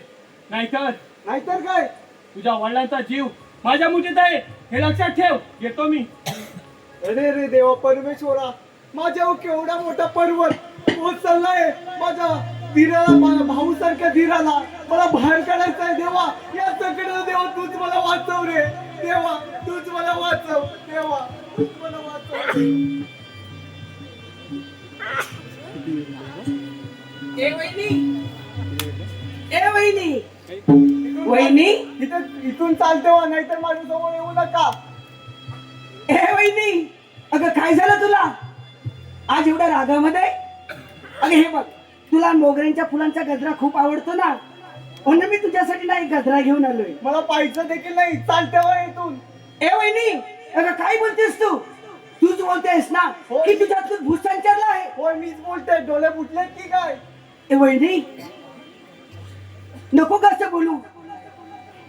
नाहीतर काय? तुझ्या वडिलांचा जीव माझ्या मुठीत आहे हे लक्षात ठेव. येतो मी. अरे रे देवा परमेश्वरा, माझ्यावर केवढा मोठा पर्वत कोसळलाय. माझ्या धीराला, माझ्या भाऊ सारख्या धीराला मला बाहेर काढायचं आहे. देवा या सगळं देवा तूच मला वाचव रे. देवा तूच मला वाचव. देवा तूच मला वाचव. ए वहिनी वहिनी इथून चालते वा, नाहीतर माझ्या समोर येऊ नका. ए वहिनी अगं काय झालं तुला आज एवढ्या रागामध्ये? अगं हे बघ तुला मोगऱ्यांच्या फुलांचा गजरा खूप आवडतो ना म्हणून मी तुझ्यासाठी ना एक गजरा घेऊन आलोय. मला पाहायचं देखील नाही. चालते वा इथून. ए वहिनी अगं काय बोलतेस तूच बोलतेस ना की तुझ्यातून भूसंचारला आहे. होय मीच बोलते. डोळे फुटले की काय? ए वहिनी नको कसं बोलू.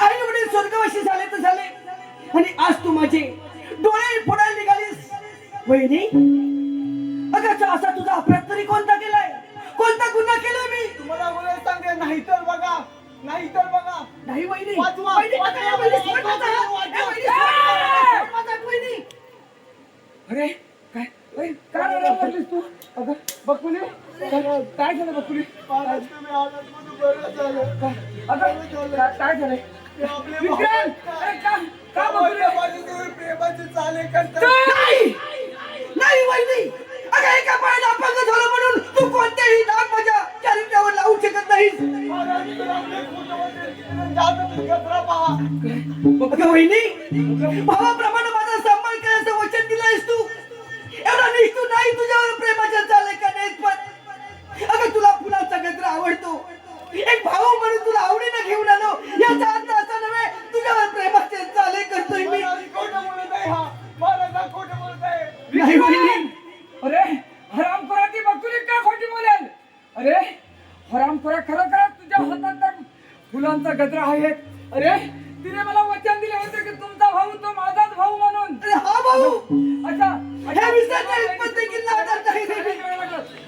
आई वडील स्वर्गवासी झाले तर झाले आणि आज तू माझे डोळे फोडायला निघालीस. वहिनी अगं असा तुझा अपराध तरी कोणता केलाय? कोणता गुन्हा केलाय मी? तुम्हाला बोलायला सांगते. नाहीतर बघा, नाहीतर बघा. नाही वहिनी वाचवा, वहिनी, वाचवा, अगं, वहिनी, वाचवा, सोड माझा हात. वाचवा. ए, वहिनी, सोड माझा हात, वहिनी. अरे काय अरे काय रडायला तू? अगं बकुली काय झालं बकुली? महाराज तुम्ही आलात म्हणून बरं झालं. अगं काय झालंय? ते आपले विक्रांत! भाऊ- अरे का बकुली? माझे तुम्ही प्रेमाचे चाले करता. नाही नाही वहिनी अगं एका पायाला अपंग झालं म्हणून तू कोणतेही दाग माझ्या चरित्रावर लावू शकत नाहीस. महाराज तुम्ही आपले खोटं बोलते. जाता तुम्ही कचरा पहा. अगं वहिनी भावाप्रमाणे माझा सांभाळ करायचं वचन दिलंयस तू. एवढा निष्ठू नाही तुझ्यावर प्रेमाच्या चाले करण्यात पण. अगं तुला फुलांचा गजरा आवडतो. एक भाऊ म्हणून तुला आवडीनं घेऊन आलो. याचा अर्थ असा नव्हे तुझ्यावर प्रेमाचे चाले करतोय मी. महाराज खोटं बोलत आहे हा. महाराज हा खोटं बोलत आहे. नाही वहिनी अरे हरामखोरा ती बकुली का खोटी बोलेल? अरे हरामखोरा खरोखर तुझ्या हातात तर फुलांचा गजरा आहे. अरे तिने मला वचन दिले होते की तुमचा भाऊ तो माझाच भाऊ म्हणून. अरे हा भाऊ अच्छा हे विसरता पण देखील नादार नाही रे.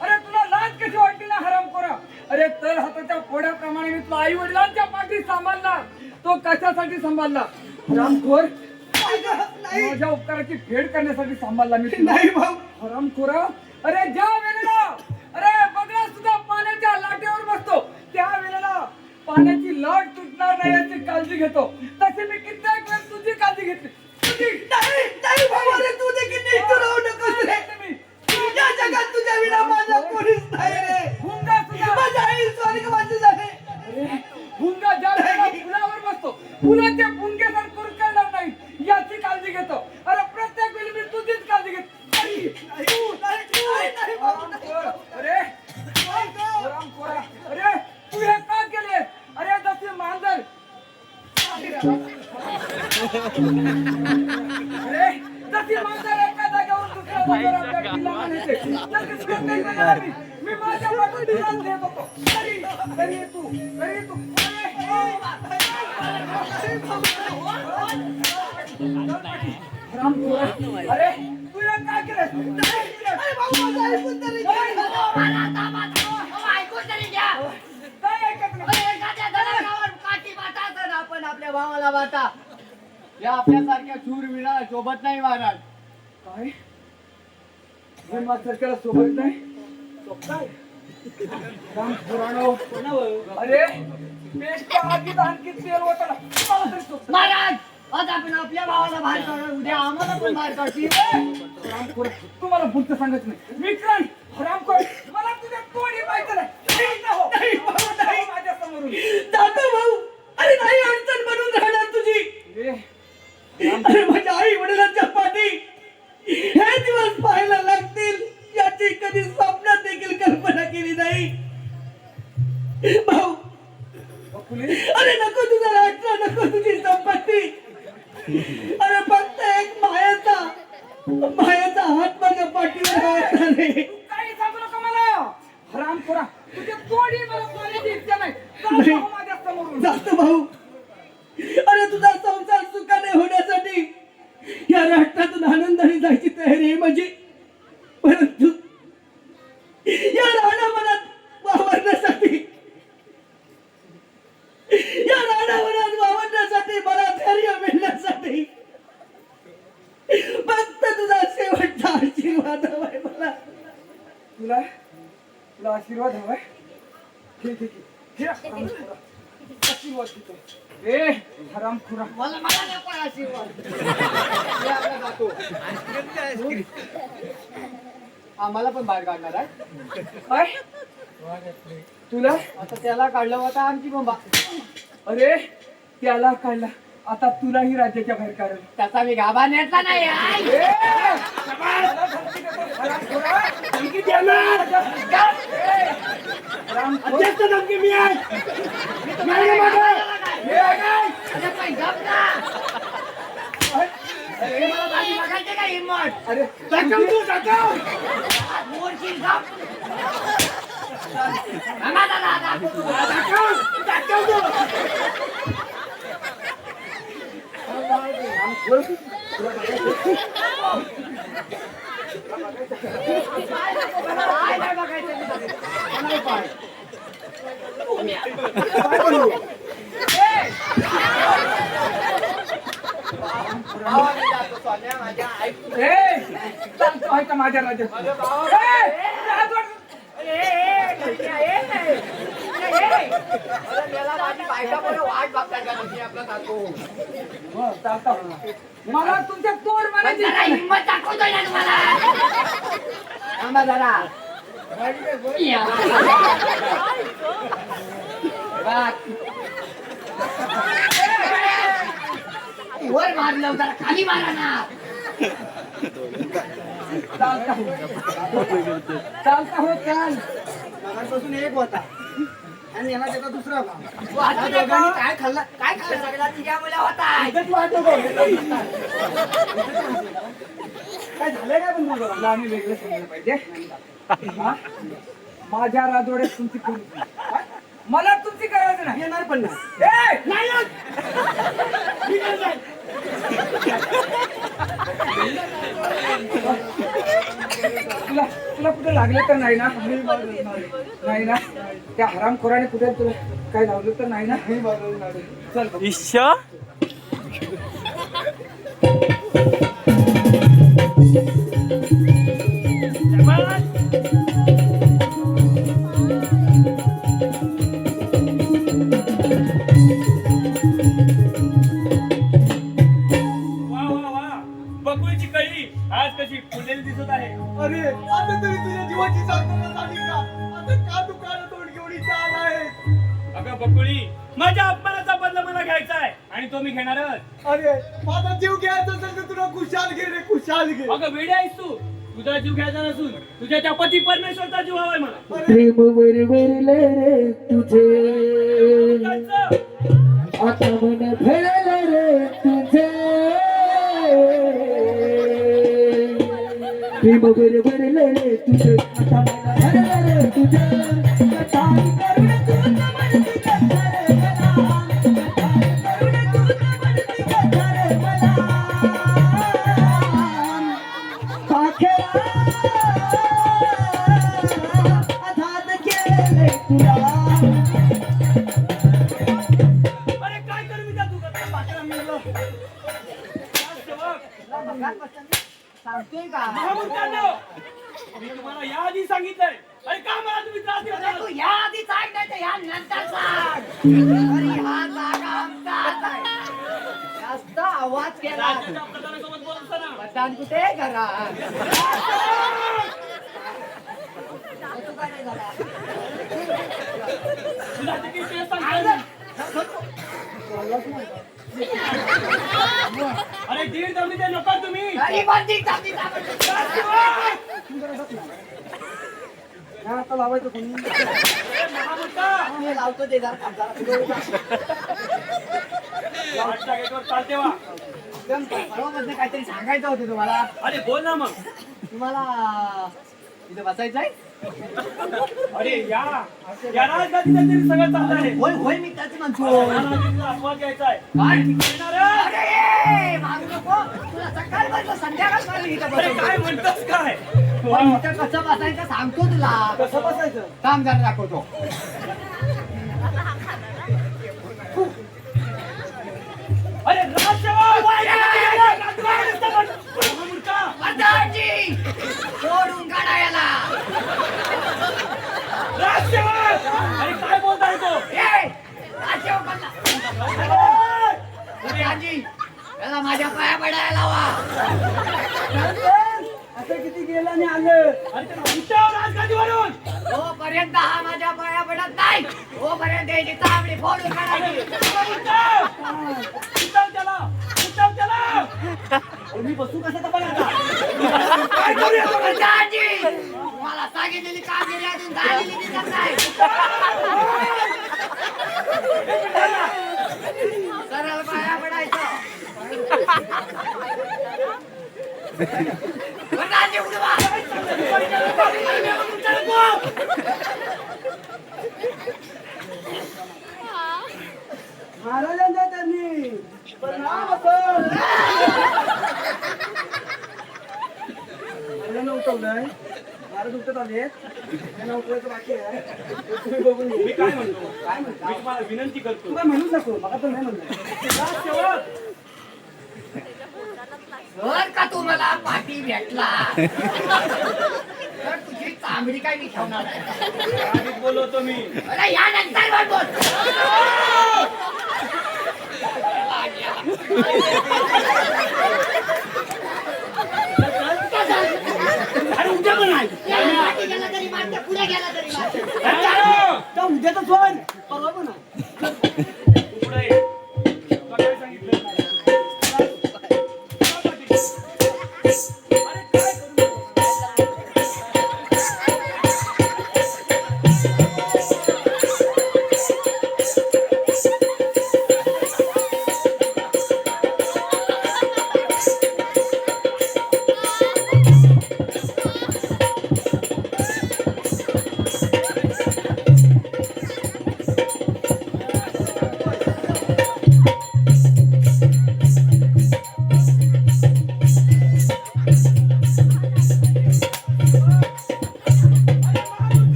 अरे तुला लाज कशी वाटली ना हरामखोरा? अरे तर हाताच्या फोड्याप्रमाणे मी तुला आई वडिलांच्या पाठी सांभाळला. तो कशासाठी सांभाळला? हरामखोर नाही. माझ्या उपकाराची फेड करण्यासाठी सांभाळला मी तुला. नाही भाऊ हरामखोरा अरे ज्या वेळेला अरे बघा सुद्धा पाण्याच्या लाटेवर बसतो त्या वेळेला पाण्याची लाट तुटणार नाही याची काळजी घेतो. तशी मी कित्येक वेळ तुझी काळजी घेतली. नाही नाही भाऊ, अरे तू देखील नीट राहू नकोस रे. या जगात तुझ्या विना माझा कोणीच नाही रे. हुंगा सुद्धा माझ्या आई स्वर्गवासी झाले. भुंगा ज्या वेळेला फुलावर बसतो फुलाचे भुंगे जर कुरकळणार नाही याची काळजी घेतो. अरे प्रत्येक वेळी मी तुझीच काळजी घेतो. अरे हरामखोरा, अरे तू हे का केले? अरे जसे मांजर अरे जशी मांजर एका जागेवर दुसऱ्या जागेवर आपल्या किल्ल्याला नेते, तशीच प्रत्येक वेळेला मी माझ्या वाटून दिलाच देत होतो. तरी तू अरे तू हे काय केलं? अरे भाऊ, माझं ऐकून तरी घे. काय ऐकत नाही? आपण आपल्या भावाला वाटा या आपल्यासारख्या शूरवीरा सोबत नाही महाराज. काय हे माझ्यासारख्याला सोबत नाही? काय राम पुराणो अरे पेशच्या आगीत आणखी तेल ओतला. मला तरी सोबत महाराज आज आपण आपल्या भावाला बाहेर काढू, उद्या आम्हाला पण बाहेर काढतील. रामखोर तुम्हाला पुढचं सांगत नाही. विक्रांत रामखोर मला तुझ्या तोडी पाहिजे नाही माझ्या समोरून. जातो भाऊ. अरे नाही अडचण बनून राहणार तुझी. अरे माझ्या आई वडिलांच्या पाठी हे दिवस पाहायला लागतील याची कधी स्वप्नात देखील कल्पना केली नाही भाऊ. अरे नको तुझा राष्ट्र, नको तुझी संपत्ती. अरे फक्त एक मायाचा हात माझ्या पाठीवर हवा रे. काही सांगू नका मला. रामखोरा तुझ्या तोडी मला पाण्याची इच्छा नाही. जातो माझ्या समोरून. जातो भाऊ. अरे तुझा संसार सुखाने होण्यासाठी या राष्ट्रातून आनंदाने जायची तयारी आहे माझी. परंतु या राणावनात वावरण्यासाठी मला धैर्य मिळण्यासाठी फक्त तुझा शेवटचा आशीर्वाद हवाय मला. तुला आशीर्वाद हवाय? ठीक आहे. आशीर्वाद देतो. ए हरामखोरा मला नको आशीर्वाद. मी आपला जातो. आम्हाला पण बाहेर काढणार आहे. काय तुला? आता त्याला काढलं होता आमची बोंबा. अरे त्याला काढला आता तुलाही राज्याच्या बाहेर काढल. त्याचा मी गाभा नेटला नाही. बघायचे का हिम्मत? अरे चालतो माझ्या राज्यात. मला तुमच्या तोड मारायची इच्छा नाही. हिम्मत दाखवतोय ना तुम्हाला. थांबा जरा. वर मारलं जरा खाली मारा ना. चालता हो चाल. मगापासून एक होता आणि याला त्याचा दुसरा भाग. काय खाल्लं सगळा तिघ्या मुला होता. काय झालंय का तुमचं? आम्ही वेगळं सांगायला पाहिजे. हा? माझ्या राजवाड्यात तुमची कोणी मला तुमची करायचं नाही. येणार पण नाही. तुला तुला कुठे लागलं तर नाही ना? नाही ना? त्या हरामखोराने कुठे तुला काय लावलं तर नाही ना? चल ईश्या जबरदस्त. तुझ्या जीवाची सांगता झाली का? आता का तू काळ तोंड घेऊन इथे आलाय? अगं बकुळी, माझ्या अपमानाचा बदला मला घ्यायचा आहे आणि तो मी घेणारच. अरे माझा जीव घ्यायचा असेल तर तुला खुशाल घे रे, खुशाल घे. अगं वेडी आहेस तू. तुझा जीव घ्यायचा नसून तुझ्या त्या पती परमेश्वरचा जीव हवाय मला. अरे प्रेम वरवरले रे तुझे, काचं? आता मन भरलं रे तुझे. प्रेम वरवरले रे तुझे, आता मन भरलं रे तुझे. कटाई करून तू म्हणती कथा रे मला, कटाई करून तू म्हणती कथा रे मला. पाखेरा अधात केले तुला. अरे काय करू मी त्या तुझ्या पाकरा मिळलो. सांगतोय का महामूर्खांनो, मी तुम्हाला याआधी सांगितलंय. अरे का मला तुम्ही त्रास देता? तू ह्या आधी सांग नाही तर ह्या नंतर सांग. अरे हा जागा आमचाच आहे. जास्त आवाज केला राज्याच्या प्रधानासोबत बोलत असताना. मतदान कुठे घरात तू काय नाही झाला? तुला किती तेच सांगतोय. अरे दीड दमडी ते नका तुम्ही. घरी बंदी जाती जाती. आता लावायचं कोणी? महामूर्खा, मी लावतो ते जरा थांब जरा. वाटच्या गेटवर चालते वा. परवापासून काहीतरी सांगायचं होतं तुम्हाला. अरे बोल ना मग. तुम्हाला इथं बसायचं आहे? अरे या राजगादीत तरी सगळं चाललं आहे. होय होय मी त्याच म्हणतो. महाराजांचा आस्वाद घ्यायचा आहे. काय? येणार? अरे मारू नको. तुला सकाळ बसलो संध्याकाळ मारू इथं अरे बसवतो. काय म्हणतोस काय? पण इथं कसं बसायचं सांगतो तुला. कसं बसायचं? काम जरा दाखवतो. अरे राजसेवक! महामूर्खा! प्रधानजी सोडून काढा याला. राजसेवक! अरे काय बोलताय तो? ए, राजसेवकांना. प्रधानजी याला माझ्या पाया पडायला लावा. असं किती गेलं आणि आलं? अरे त्याला उठाव राजगादीवरून! तोपर्यंत हा माझ्या पाया पडत नाही. तोपर्यंत याची तांबडी फोडून काढायची. उठाव! उठाव त्याला! उठाव त्याला! मी बसू कसं तर पण आता? काय करूया तो? प्रधानजी मला सांगितलेली कामगिरी अजून झालेली दिसत नाही. सरळ पाया पडायचं. प्रधानजी उठवा. महाराजांचा त्यांनी प्रणाम असं. महाराजांना उठवलंय. महाराज उठत आले. त्यांना उठवायचं बाकी आहे. तुम्ही बघून घ्या. मी काय म्हणतो? काय म्हणता? मी तुम्हाला विनंती तू करतो. काय म्हणूच नको. मला तर नाही म्हणलं. राजसेवक! जर का तुम्हाला पाठी भेटला तर तुझी चांबडी काय मी ठेवणार आहे. आधीच बोलवतो मी. अरे यानंतर बोल. अरे उद्या पण आहे. मागे गेला तरी मारते, पुढे गेला तरी मारते. तर उद्याचा सोड. परवा पण आहे. पुढे ये. तुला काय सांगितलं? अरे काय करू?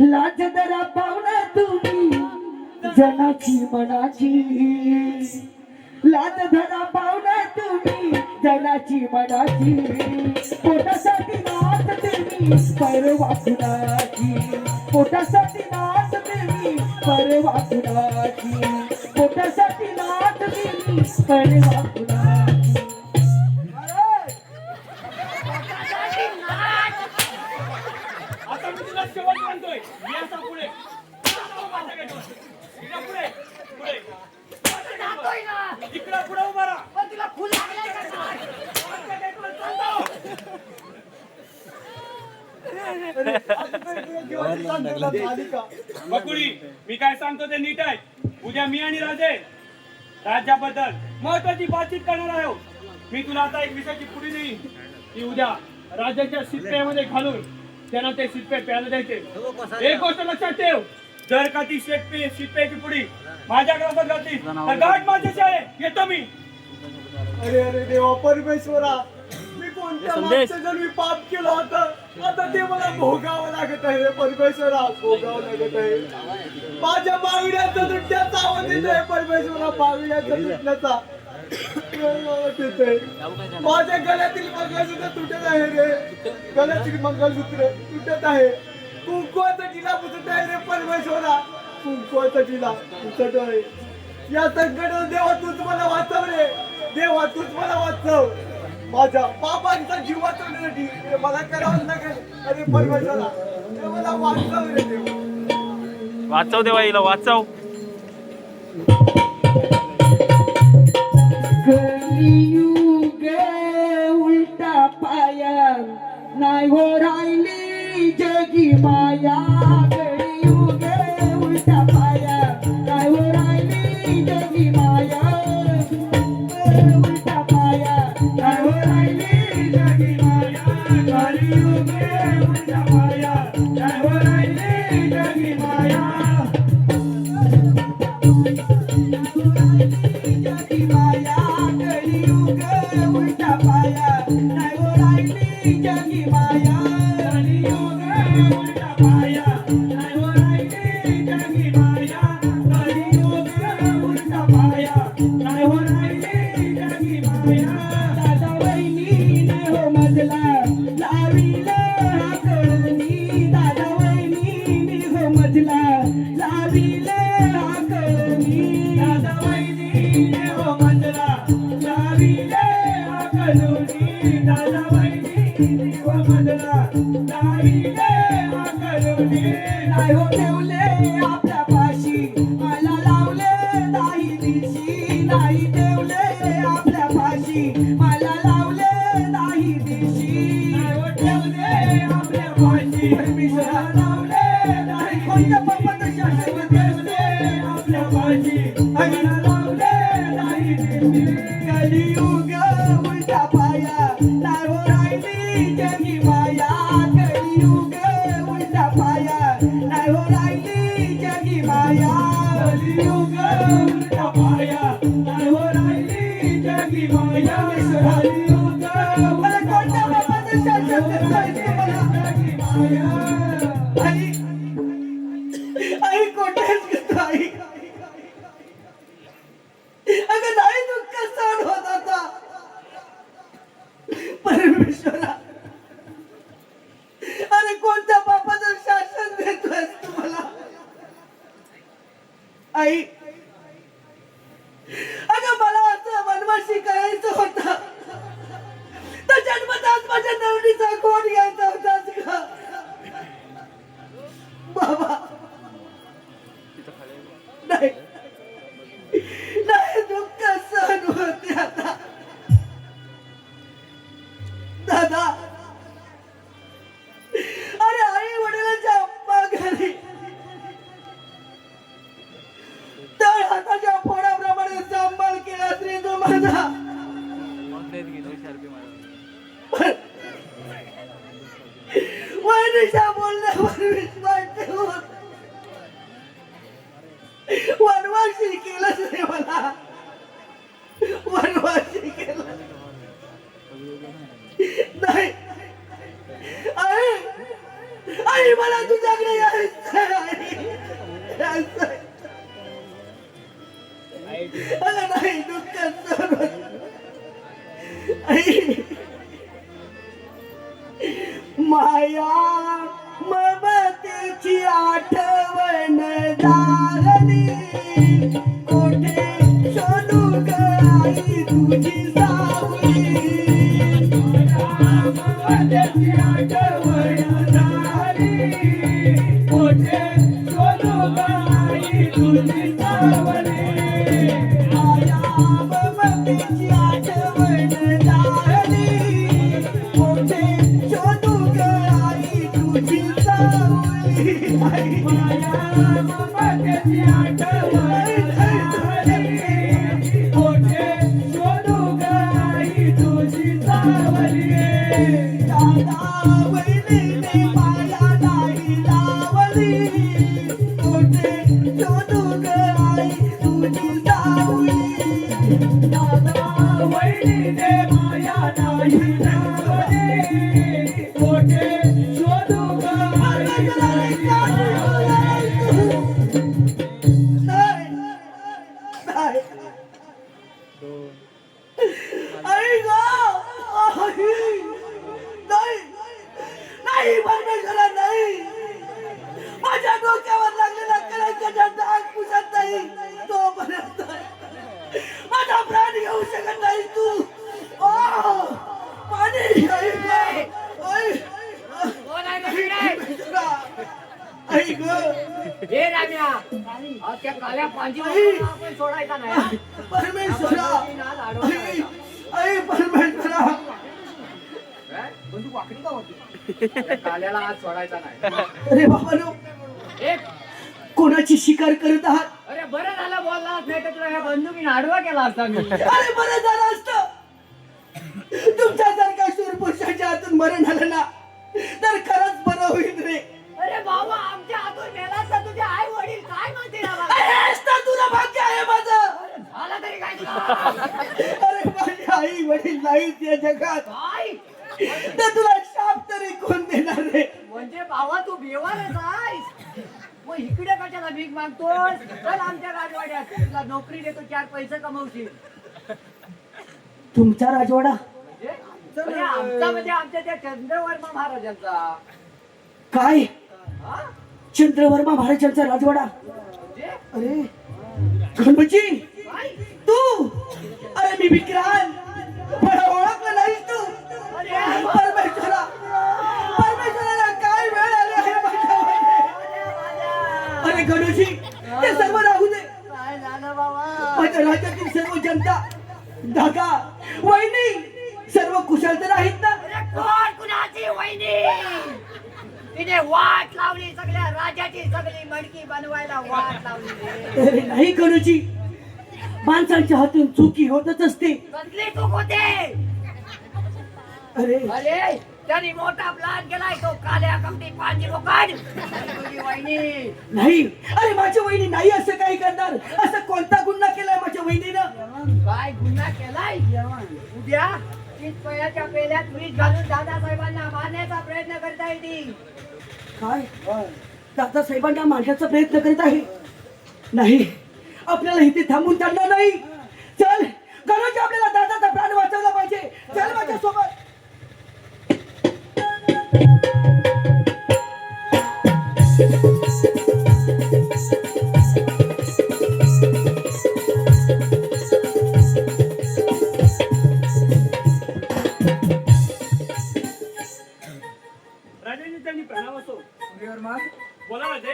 लाज दरा पाहुणा तुम्ही जनाची मनाची, लाज धरा पाहुणा तुम्ही जनाची मनाची, पोटासाठी नाच तुम्ही परवा कुणाची, पोटासाठी नाच तुम्ही परवा कुणाची, पोटासाठी नाच तुम्ही परवा कुणाची. आता मी तुला शेवट म्हणतोय, मी असा पुढे माझ्या गेटवर. इकडं पुढे पुढे जातोय ना. इकडं पुढे उभा राहा. पण तुला फुल लागलंय का काय? माझ्या गेटवर चालतो. बकुळी, मी काय सांगतो ते नीट आहे. उद्या मी आणि राजे राज्याबद्दल महत्वाची बातचीत करणार आहोत. मी तुला आता एक विषयाची पुढे देईन की उद्या राज्याच्या शिरप्यामध्ये घालून त्यांना ते शिरपे प्यायला द्यायचे. एक गोष्ट लक्षात ठेव, जर का ती शिरप्याची पुढी माझ्या ग्रामात घातली तर गाठ माझ्याशी आहे. येतो मी. अरे अरे देवा परमेश्वरा, मी कोणत्या संदेश. मागचं जर मी पाप केलं होतं, आता ते मला भोगावं लागत आहे रे परमेश्वरा, भोगावं लागत आहे. माझ्या मागण्याचा तुटण्याचा आवाज येतोय परमेश्वरा, मागण्याचा तुटण्याचा आवाज येतोय. माझ्या गळ्यातील मंगळसूत्र तुटत आहे रे, गळ्यातील मंगळसूत्र तुटत आहे. कुंकवाचा टिला पुसत आहे रे परमेश्वरा, कुंकवाचा टिला पुसत आहे. या संकट देवा तूच मला वाचव रे, देवा तूच मला वाचव. माझ्या बाबांचा जीव वाचवण्यासाठी हे मला करावं लागेल. अरे परमेश्वरा, हे मला वाचव रे देवा. वाचव देवा, हिला वाचव. कलियुग उलटा पाया नाही हो राहिली जगी माया, कलियुग उलटा पाया नाही हो राहिली जगी माया, उलटा पाया नाही हो राहिली जगी माया, कलियुग उलटा पाया नाही हो राहिली जगी माया. जगी माया कलियुग उलटा पाया नाही हो राहिली जगी माया, कलियुग उलटा पाया नाही हो राहिली जगी माया, कलियुग उलटा पाया नाही हो राहिली जगी माया. दादा वहिनीने हो मजला लाविला हाकळणी, दादा वहिनीने हो मजला लाविला हाकळणी, दादा वहिनीने हो मजला लाविले हाकळणी, दादा वहिनीने हो मजला लाविले हाकळणी. नाही हो ठेवले आपल्या पाशी मला लावले दाही दिशी, नाही ठेवले आपल्या पाशी मला लावले दाही दिशी, नाही हो ठेवले आपल्या पाशी परमेश्वरा लावले दाही. कोणत्या बापाचं शासन ठेवले आपल्या पाशी मला लावले दाही दिशी. कलियुग उलटा पाया नाही हो राहिली जगी माया, कलियुग उलटा पाया नाही हो राहिली जगी माया, कलियुग उलटा पाया नाही हो राहिली जगी माया. कलियुग मला कोणत्या बाबाचं शासन करायचं मला जगी माया. आई कोठेच घेतो आई, अगं नाही दुःख सहन होत आता परमेश्वरा. अरे कोणत्या बापाचं शासन देतोय तुम्हाला आई. अगं मला असं वनवासी करायचं होतं तर जन्मताच माझ्या नवरीचा कोण घ्यायचा होताच का बाबा. नाही नाही दुःख सहन होते आता दादा. अरे आई वडिलांच्या माघारी तळ हाताच्या फोडाप्रमाणे सांभाळ केला तरी तो माझा. वहिनीच्या बोलण्यावर विश्वास ठेवून वनवासी केलं रे मला, वनवासी केलं. नाही आई, आई मला तुझ्याकडे यायचं दारणी कोठे शोधू ग आई तुझी सावली माझ्या आठवण झाली कोठे शोधू ग आई तुझी सावली माया ममतेची आठवण झाली कोठे शोधू ग आई तुझी सावली आई माया ममतेची आठवण झाली कोठे शोधू ग आई तुझी सावली दादा वहिनीने माया नाही लावली कोठे शोधू ग आई तुझी सावली दादा वहिनीने माया नाही लावली कोठे शोधू ग आई तुझी सावली आई गो नाही नाही परमेश्वरा नाही माझ्या डोक्यावर लागलेला कळायचा झंडा आग पुसत नाही तोपर्यंत माझा प्राण घेऊ शकत नाही तू पाणी आई गो कोण आहे का तिकडे? आई गो हे राम्या अहो, त्या काल्या पांजीवर आपण सोडायचा नाही हा? परमेश्वरा आई आई परमेश्वरा काय? बंदूक वाकडी का होती त्या काल्याला आज सोडायचा नाही अरे बाबानो एक कोणाची शिकार करत आहात अरे बरं झालं बोललास नाही तर तुला ह्या बंदुकीने आडवा केला असता मी अरे बरं झालं असतं तुमच्यासारख्या शूरपुरुषाच्या हातून मरण झालं ना तर खरंच बरं होईल रे अरे बाबा आमच्या हातून मेला तर तुझे आई वडील काय म्हणतील हेच तर तुला भाग्य आहे माझं झाला तरी काय तुला? अरे माझी आई वडील नाहीत या जगात काय तर तुला शाप तरी कोण देणार रे म्हणजे बाबा तू बेवारच आहेस मग इकडे कशाला भीक मागतोस चल आमच्या राजवाड्यात तुला नोकरी देतो 4 पैसे कमवशील तुमचा राजवाडा म्हणजे आमचा म्हणजे आमच्या त्या चंद्रवर्मा महाराजांचा काय हा? चंद्रवर्मा महाराजांचा राजवाडा म्हणजे अरे गणपती काय? तू अरे मी विक्रांत मला ओळखलं नाहीस तू अरे परमेश्वरा परमेश्वराला काय वेळ आली आहे माझ्यावर अरे गणोजी ते सर्व राहू दे काय झालं बाबा माझ्या राज्यातील सर्व जनता धागा वहिनी सर्व कुशल तर आहेत ना अरे कोण कुणाची वहिनी तिने वाट लावली सगळ्या राजाची सगळी मडकी बनवायला वाट लावली अरे नाही गणोजी माणसांच्या हातून चुकी होतच असते कसली चूक होते अरे अरे त्यांनी मोठा प्लॅन केलाय तो काल्या कमटी पांजी लोकांनी तुझी वहिनी नाही अरे माझ्या वहिनी नाही असं काही करणार असं कोणता गुन्हा केलाय माझ्या वहिनीनं काय गुन्हा केलाय उद्या तीच पयाच्या पेल्यात वीज घालून दादासाहेबांना मारण्याचा प्रयत्न करता येईल काय दादासाहेबांना मारण्याचा प्रयत्न करीत आहे नाही आपल्याला इथे थांबून चालणार नाही चल गरज आपल्याला दादाचा प्राण वाचवला पाहिजे चल माझ्या सोबत राजांनी त्यांनी प्रणाम असो सूर्यवर्मा बोला राजे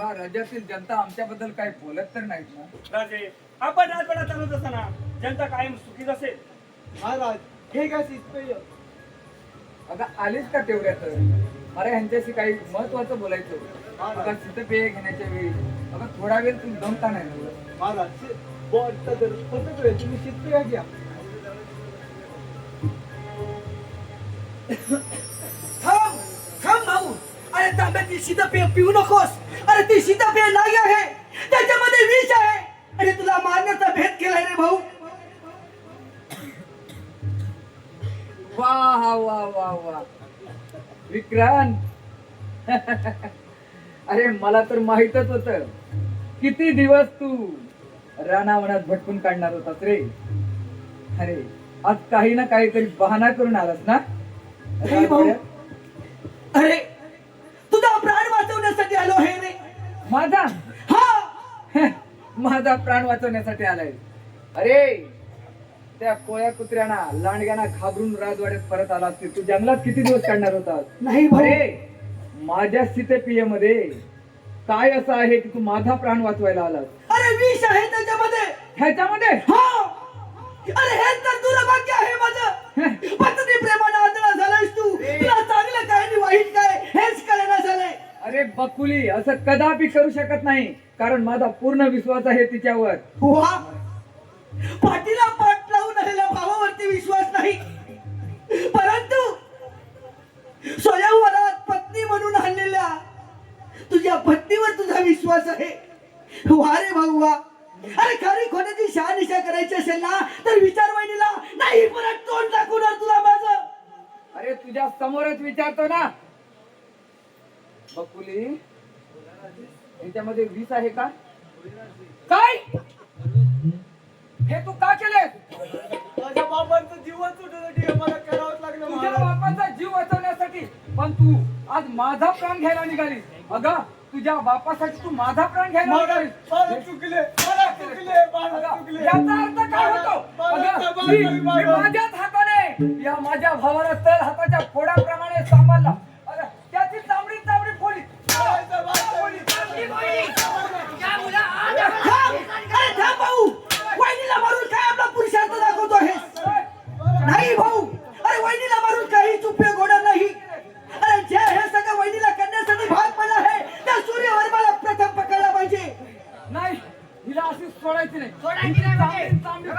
या राज्यातील जनता आमच्याबद्दल काही बोलत तर नाहीत ना राजे आपण राजवाडा चालवत असताना जनता कायम सुखीच असेल महाराज हे काय शिस्तप्रिय अगं आलीच का तेवढ्यात अरे ह्यांच्याशी काही महत्वाचं बोलायचं होतं. अगं शीतपेय घेण्याच्या वेळी अगं थोडा वेळ तुम्ही दमता नाही ना. महाराज बॉडचा जर कसं वेळ तुम्ही शिस्तप्रिय घ्या थांब थांब भाऊ अरे तांब्याची शीतपेय पिऊ नकोस अरे ती शीतपेय नाही आहे त्याच्यामध्ये विष आहे आणि तुला मारण्याचा भेद केलाय रे भाऊ वा वा वा वा विक्रांत अरे मला तर माहितच होत किती दिवस तू रानावनात भटकून काढणार होतास रे. अरे आज काही ना काहीतरी बहाणा करून आलास ना. अरे भाऊ अरे तुझा प्राण वाचवण्यासाठी आलो आहे रे. माझा हा माझा प्राण वाचवण्यासाठी आलाय. अरे त्या कोया कुत्र्यांना लांडग्यांना घाबरून राजवाड्यात परत आला असतील. तू जंगलात किती दिवस काढणार होता? नाही भाऊ. अरे माझ्या सीतेप्रियेमध्ये काय असं आहे की तू माझा प्राण वाचवायला आलास? अरे विष आहे त्याच्यामध्ये. ह्याच्यामध्ये हा. अरे हे तर दुर्भाग्य आहे माझं. पत्नी प्रेमाने आंधळा झालायस तू. तुला चांगलं काय आणि वाईट काय हेच कळेना झालंय. अरे बकुली, असं कदापि करू शकत नाही, कारण माझा पूर्ण विश्वास आहे तिच्यावर. वा. पाठीला पाठ लावून आलेल्या भावावरती विश्वास नाही, परंतु स्वयंवरात पत्नी म्हणून आणलेल्या तुझ्या पत्नीवर तुझा विश्वास आहे. वा रे भाऊ वा. अरे खरी खोट्याची शहानिशा करायची असेल ना तर विचार वहिनीला, नाही परत तोंड दाखवणार तुला माझं. अरे तुझ्या समोरच विचारतो ना बकुली, याच्यामध्ये विष आहे का? काय हे तू का केलेस? माझ्या बाबांचा जीव वाचवण्यासाठी हे मला करावंच लागलं तुझ्या महाराज. बापाचा जीव वाचवण्यासाठी, पण तू आज माझा प्राण घ्यायला निघालीस. अगं तुझ्या बापासाठी तू माझा प्राण घ्यायला निघालीस. मला चुकले, मला चुकले, मला चुकले. याचा अर्थ काय होतो? अगं, मी माझ्याच हाताने या माझ्या भावाला तर हाताच्या फोडाप्रमाणे सांभाळला. अगं, त्याची चामडी फोडली. थांब. अरे थांब भाऊ. वहिनीला मारून काय आपला पुरुषार्थ दाखवतो आहेस? नाही भाऊ. अरे वहिनीला मारून काहीच उपयोग होणार नाही. अरे जे हे सगळं वहिनीला करण्यासाठी भाग पडला आहे त्या सूर्यवर्माला प्रथम पकडला पाहिजे. नाही, हिला अशी सोडायची नाही. सोडायची नाही म्हणजे? चामडी-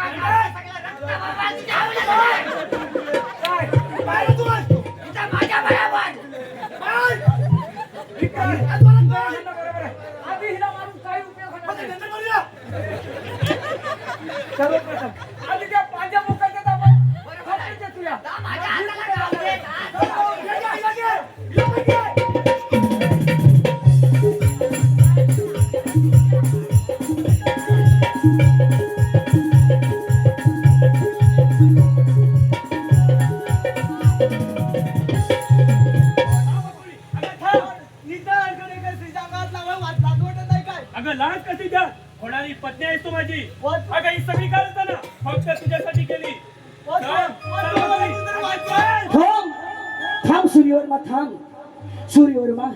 बरोबर आहे. आधी हिला मारून काही उपयोग होणार नाही. सर्वप्रथम आधी त्या पांज्या मुखाच्यात आपण फाशीचे तुया. अगं लाज कशी द्या होणारी पत्नी आहेस तू माझी. अगं ही सगळी करताना फक्त तुझ्यासाठी केली. थांब. थांब सूर्यवर्मा थांब. सूर्यवर्मा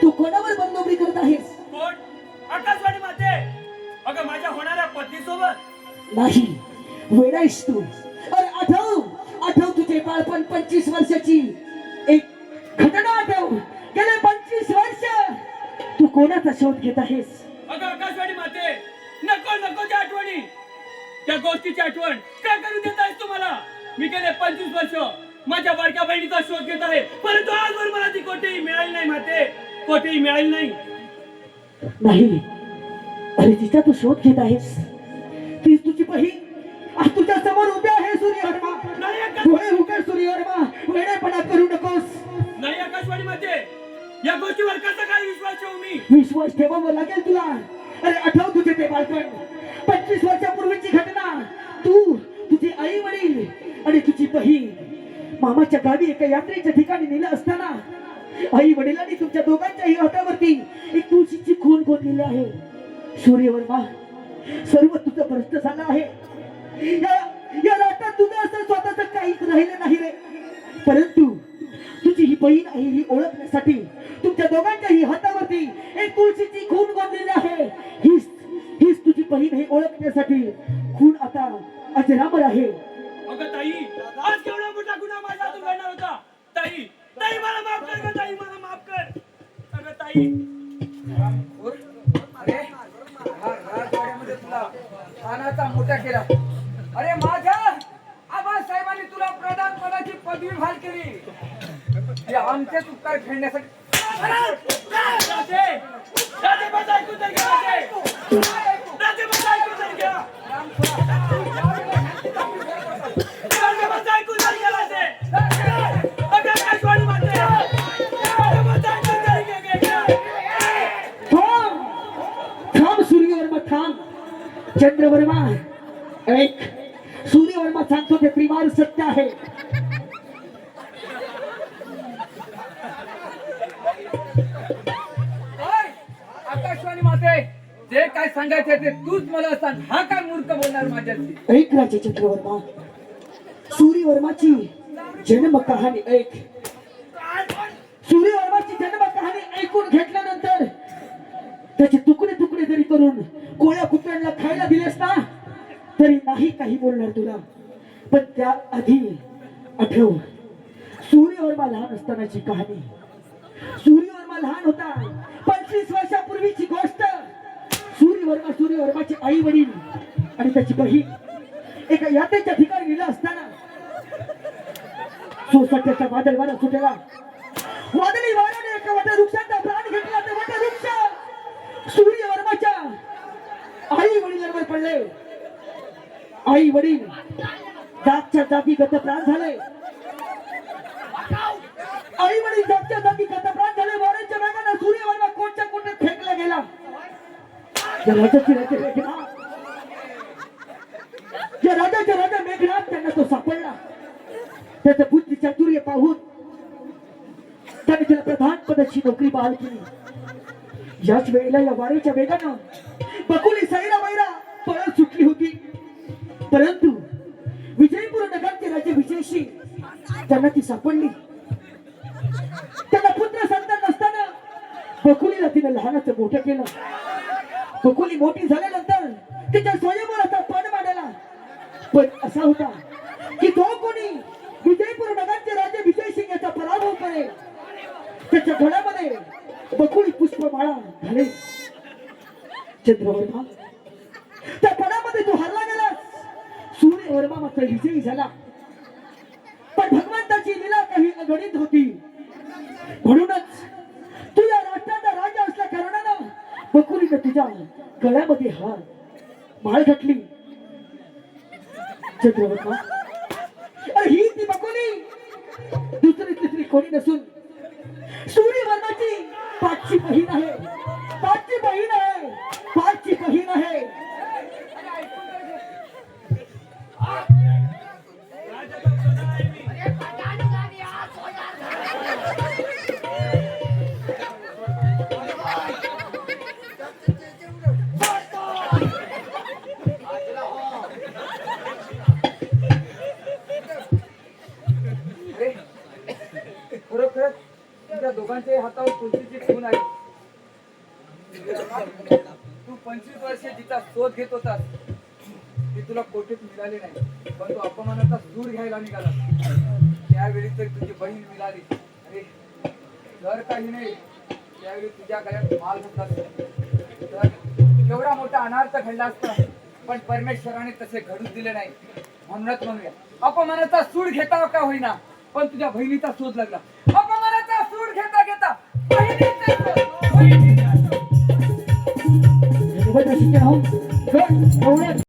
तू कोणावर बंदोबरी करत आहेस? कोण? आकाशवाणी माते. अगं माझ्या होणाऱ्या पत्नीसोबत. नाही, वेडायस तू. अरे आठव तुझे बाळपण 25 वर्षाची एक घटना आठव. गेले 25 वर्ष तू कोणाचा शोध घेत आहेस? अगं आकाशवाणी माते, नको त्या आठवणी, त्या गोष्टीची आठवण काय करून देत आहेस तू मला? मी गेले 25 वर्ष माझ्या बारक्या बहिणीचा शोध घेत आहे, परंतु आजवर मला ती कोठेही मिळाली नाही माते, कोठेही मिळाली नाही. नाही. अरे तिचा तू शोध घेत आहेस. ती तुझी बहीण आज तुझ्या समोर उभी आहे सूर्यवर्मा. नाही डोळे उघड सूर्यवर्मा. वेडेपणा करू नकोस. नाही आकाशवाणी माते, या गोष्टीवर कसा काय विश्वास ठेवू मी? विश्वास ठेवावा लागेल तुला. अरे आठव तुझे ते बालपण 25 वर्षापूर्वीची घटना. तुझी आई वडील आणि तुझी बहीण मामाच्या गावी एका यात्रेच्या ठिकाणी नेलं असताना आई वडिलांनी तुमच्या दोघांच्याही हातावरती एक तुळशीची खून खोदलेली आहे. सूर्यवर्मा सर्व तुझं भ्रष्ट झालं आहे. या राष्ट्रात तुझं असं स्वतःच काहीच राहिलं नाही रे. परंतु तुझी ही बहीण आहे ही ओळखण्यासाठी तुमच्या दोघांच्याही हातावरती एक तुळशीची खून खोदलेली आहे. हीच तुझी बहीण हे ओळखण्यासाठी खून आता अजरामर आहे. अगं ताई, आज केवढा मोठा गुन्हा माझ्या हातून घडणार होता. ताई मला माफ कर गं, ताई मला माफ कर. अगं ताई, अरे हा राजवाड्यामध्ये तुला खानाचा मोठा केला. अरे माझ्या आबासाहेबांनी तुला प्रधान पदाची पदवी बहाल केली. हे आमचे उपकार फेडण्यासाठी. राजे बस ऐकून तर घ्या. राजे बस ऐकून तर घ्या. राजे बस ऐकून तर घ्या. राजे अगं आकाशवाणी माते, राजे बस ऐकून तर घ्या. थांब सूर्यवर्मा थांब. चंद्रवर्मा एक सूर्यवर्मा सांगतो ते त्रिवार सत्य आहे. आकाशवाणी माते, जे काय सांगायचं ते तूच मला सांग. हा काय मूर्ख बोलणार माझ्याशी? ऐक राजे चंद्रवर्मा, सूर्यवर्माची जन्म कहाणी ऐक. सूर्यवर्माची जन्म कहाणी ऐकून घेतल्यानंतर त्याचे तुकडे तुकडे जरी करून कोळ्या कुत्र्यांना खायला दिलेस ना तरी नाही काही बोलणार तुला. पण त्या आधी आठव सूर्यवर्मा लहान असतानाची कहाणी. सूर्यवर्मा लहान होता, 25 वर्षापूर्वीची गोष्ट. सूर्यवर्माचे आई वडील आणि त्याची बहीण एका यात्रेच्या ठिकाणी गेला असताना सोसाट्याचा वादळ वारा सुटला. वादळी वाऱ्याने एका वटवृक्षाचा प्राण घेतला. ते वटवृक्ष सूर्यवर्माच्या आई वडिलांवर पडले. आई वडील जागच्या जागी गतप्राण झाले. आई वडील जागच्या जागी गतप्राण झाले. वाऱ्याच्या वेगाने सूर्यवर्मा कोणत्या कोणत्यात फेकला गेला. राजाच्या राजा मेघनाथ त्यांना तो सापडला. त्याचं बुद्धी चातुर्य पाहून त्याने त्याला प्रधान पदाची नोकरी बहाल केली. याच वेळेला या वाऱ्याच्या वेगानं बकुली सैरा वैरा पळत सुटली होती. परंतु विजयपूर नगरचे राजे विजयशी त्यांना ती सापडली. त्यांना पुत्र संतान नसताना बकुलीला तिने लहानाचं मोठं केलं. बकुली मोठी झाल्यानंतर तिच्या स्वयंवराचा पण मांडला. पण असा होता की तो कोणी विजयपूर नगरचे राजे विजयसिंग याचा पराभव करेल. त्याच्या घोड्यामध्ये बकुळी पुष्पमाळा घाले. चंद्रवर्मा त्या पणामध्ये तो हरला गेला. सूर्यवर्मा मात्र विजयी झाला. पण भगवंताची लीला काही अगणित होती. म्हणूनच तू या राष्ट्राचा राजा असल्या कारणानं बकुलीने तुझ्या गळ्यामध्ये हार माळ घातली. चंद्रवर्मा अरे ही ती बकुली दुसरी तिसरी कोणी नसून सूर्यवर्माची पाचची बहीण आहे. पाचची बहीण आहे. पाचची बहीण आहे. खरोखरच तुझ्या दोघांच्या हातावर तुळशीची खून आहे. तू 25 वर्षे जिचा शोध घेत होतास ती तुला कोठेच मिळाली नाही. पण तू अपमानाचा सूर घ्यायला निघाला. त्यावेळी तर तुझी बहीण मिळाली. अरे जर काही नाही त्यावेळी तुझ्या गळ्यात माल घातला तर एवढा मोठा अनार्थ घडला असता. पण परमेश्वराने तसे घडूच दिले नाही. म्हणूनच म्हणूया अपमानाचा सूड घेता का होईना पण तुझ्या बहिणीचा शोध लागला. अपमानाचा सूड घेता घेता बहिणीचा शोध.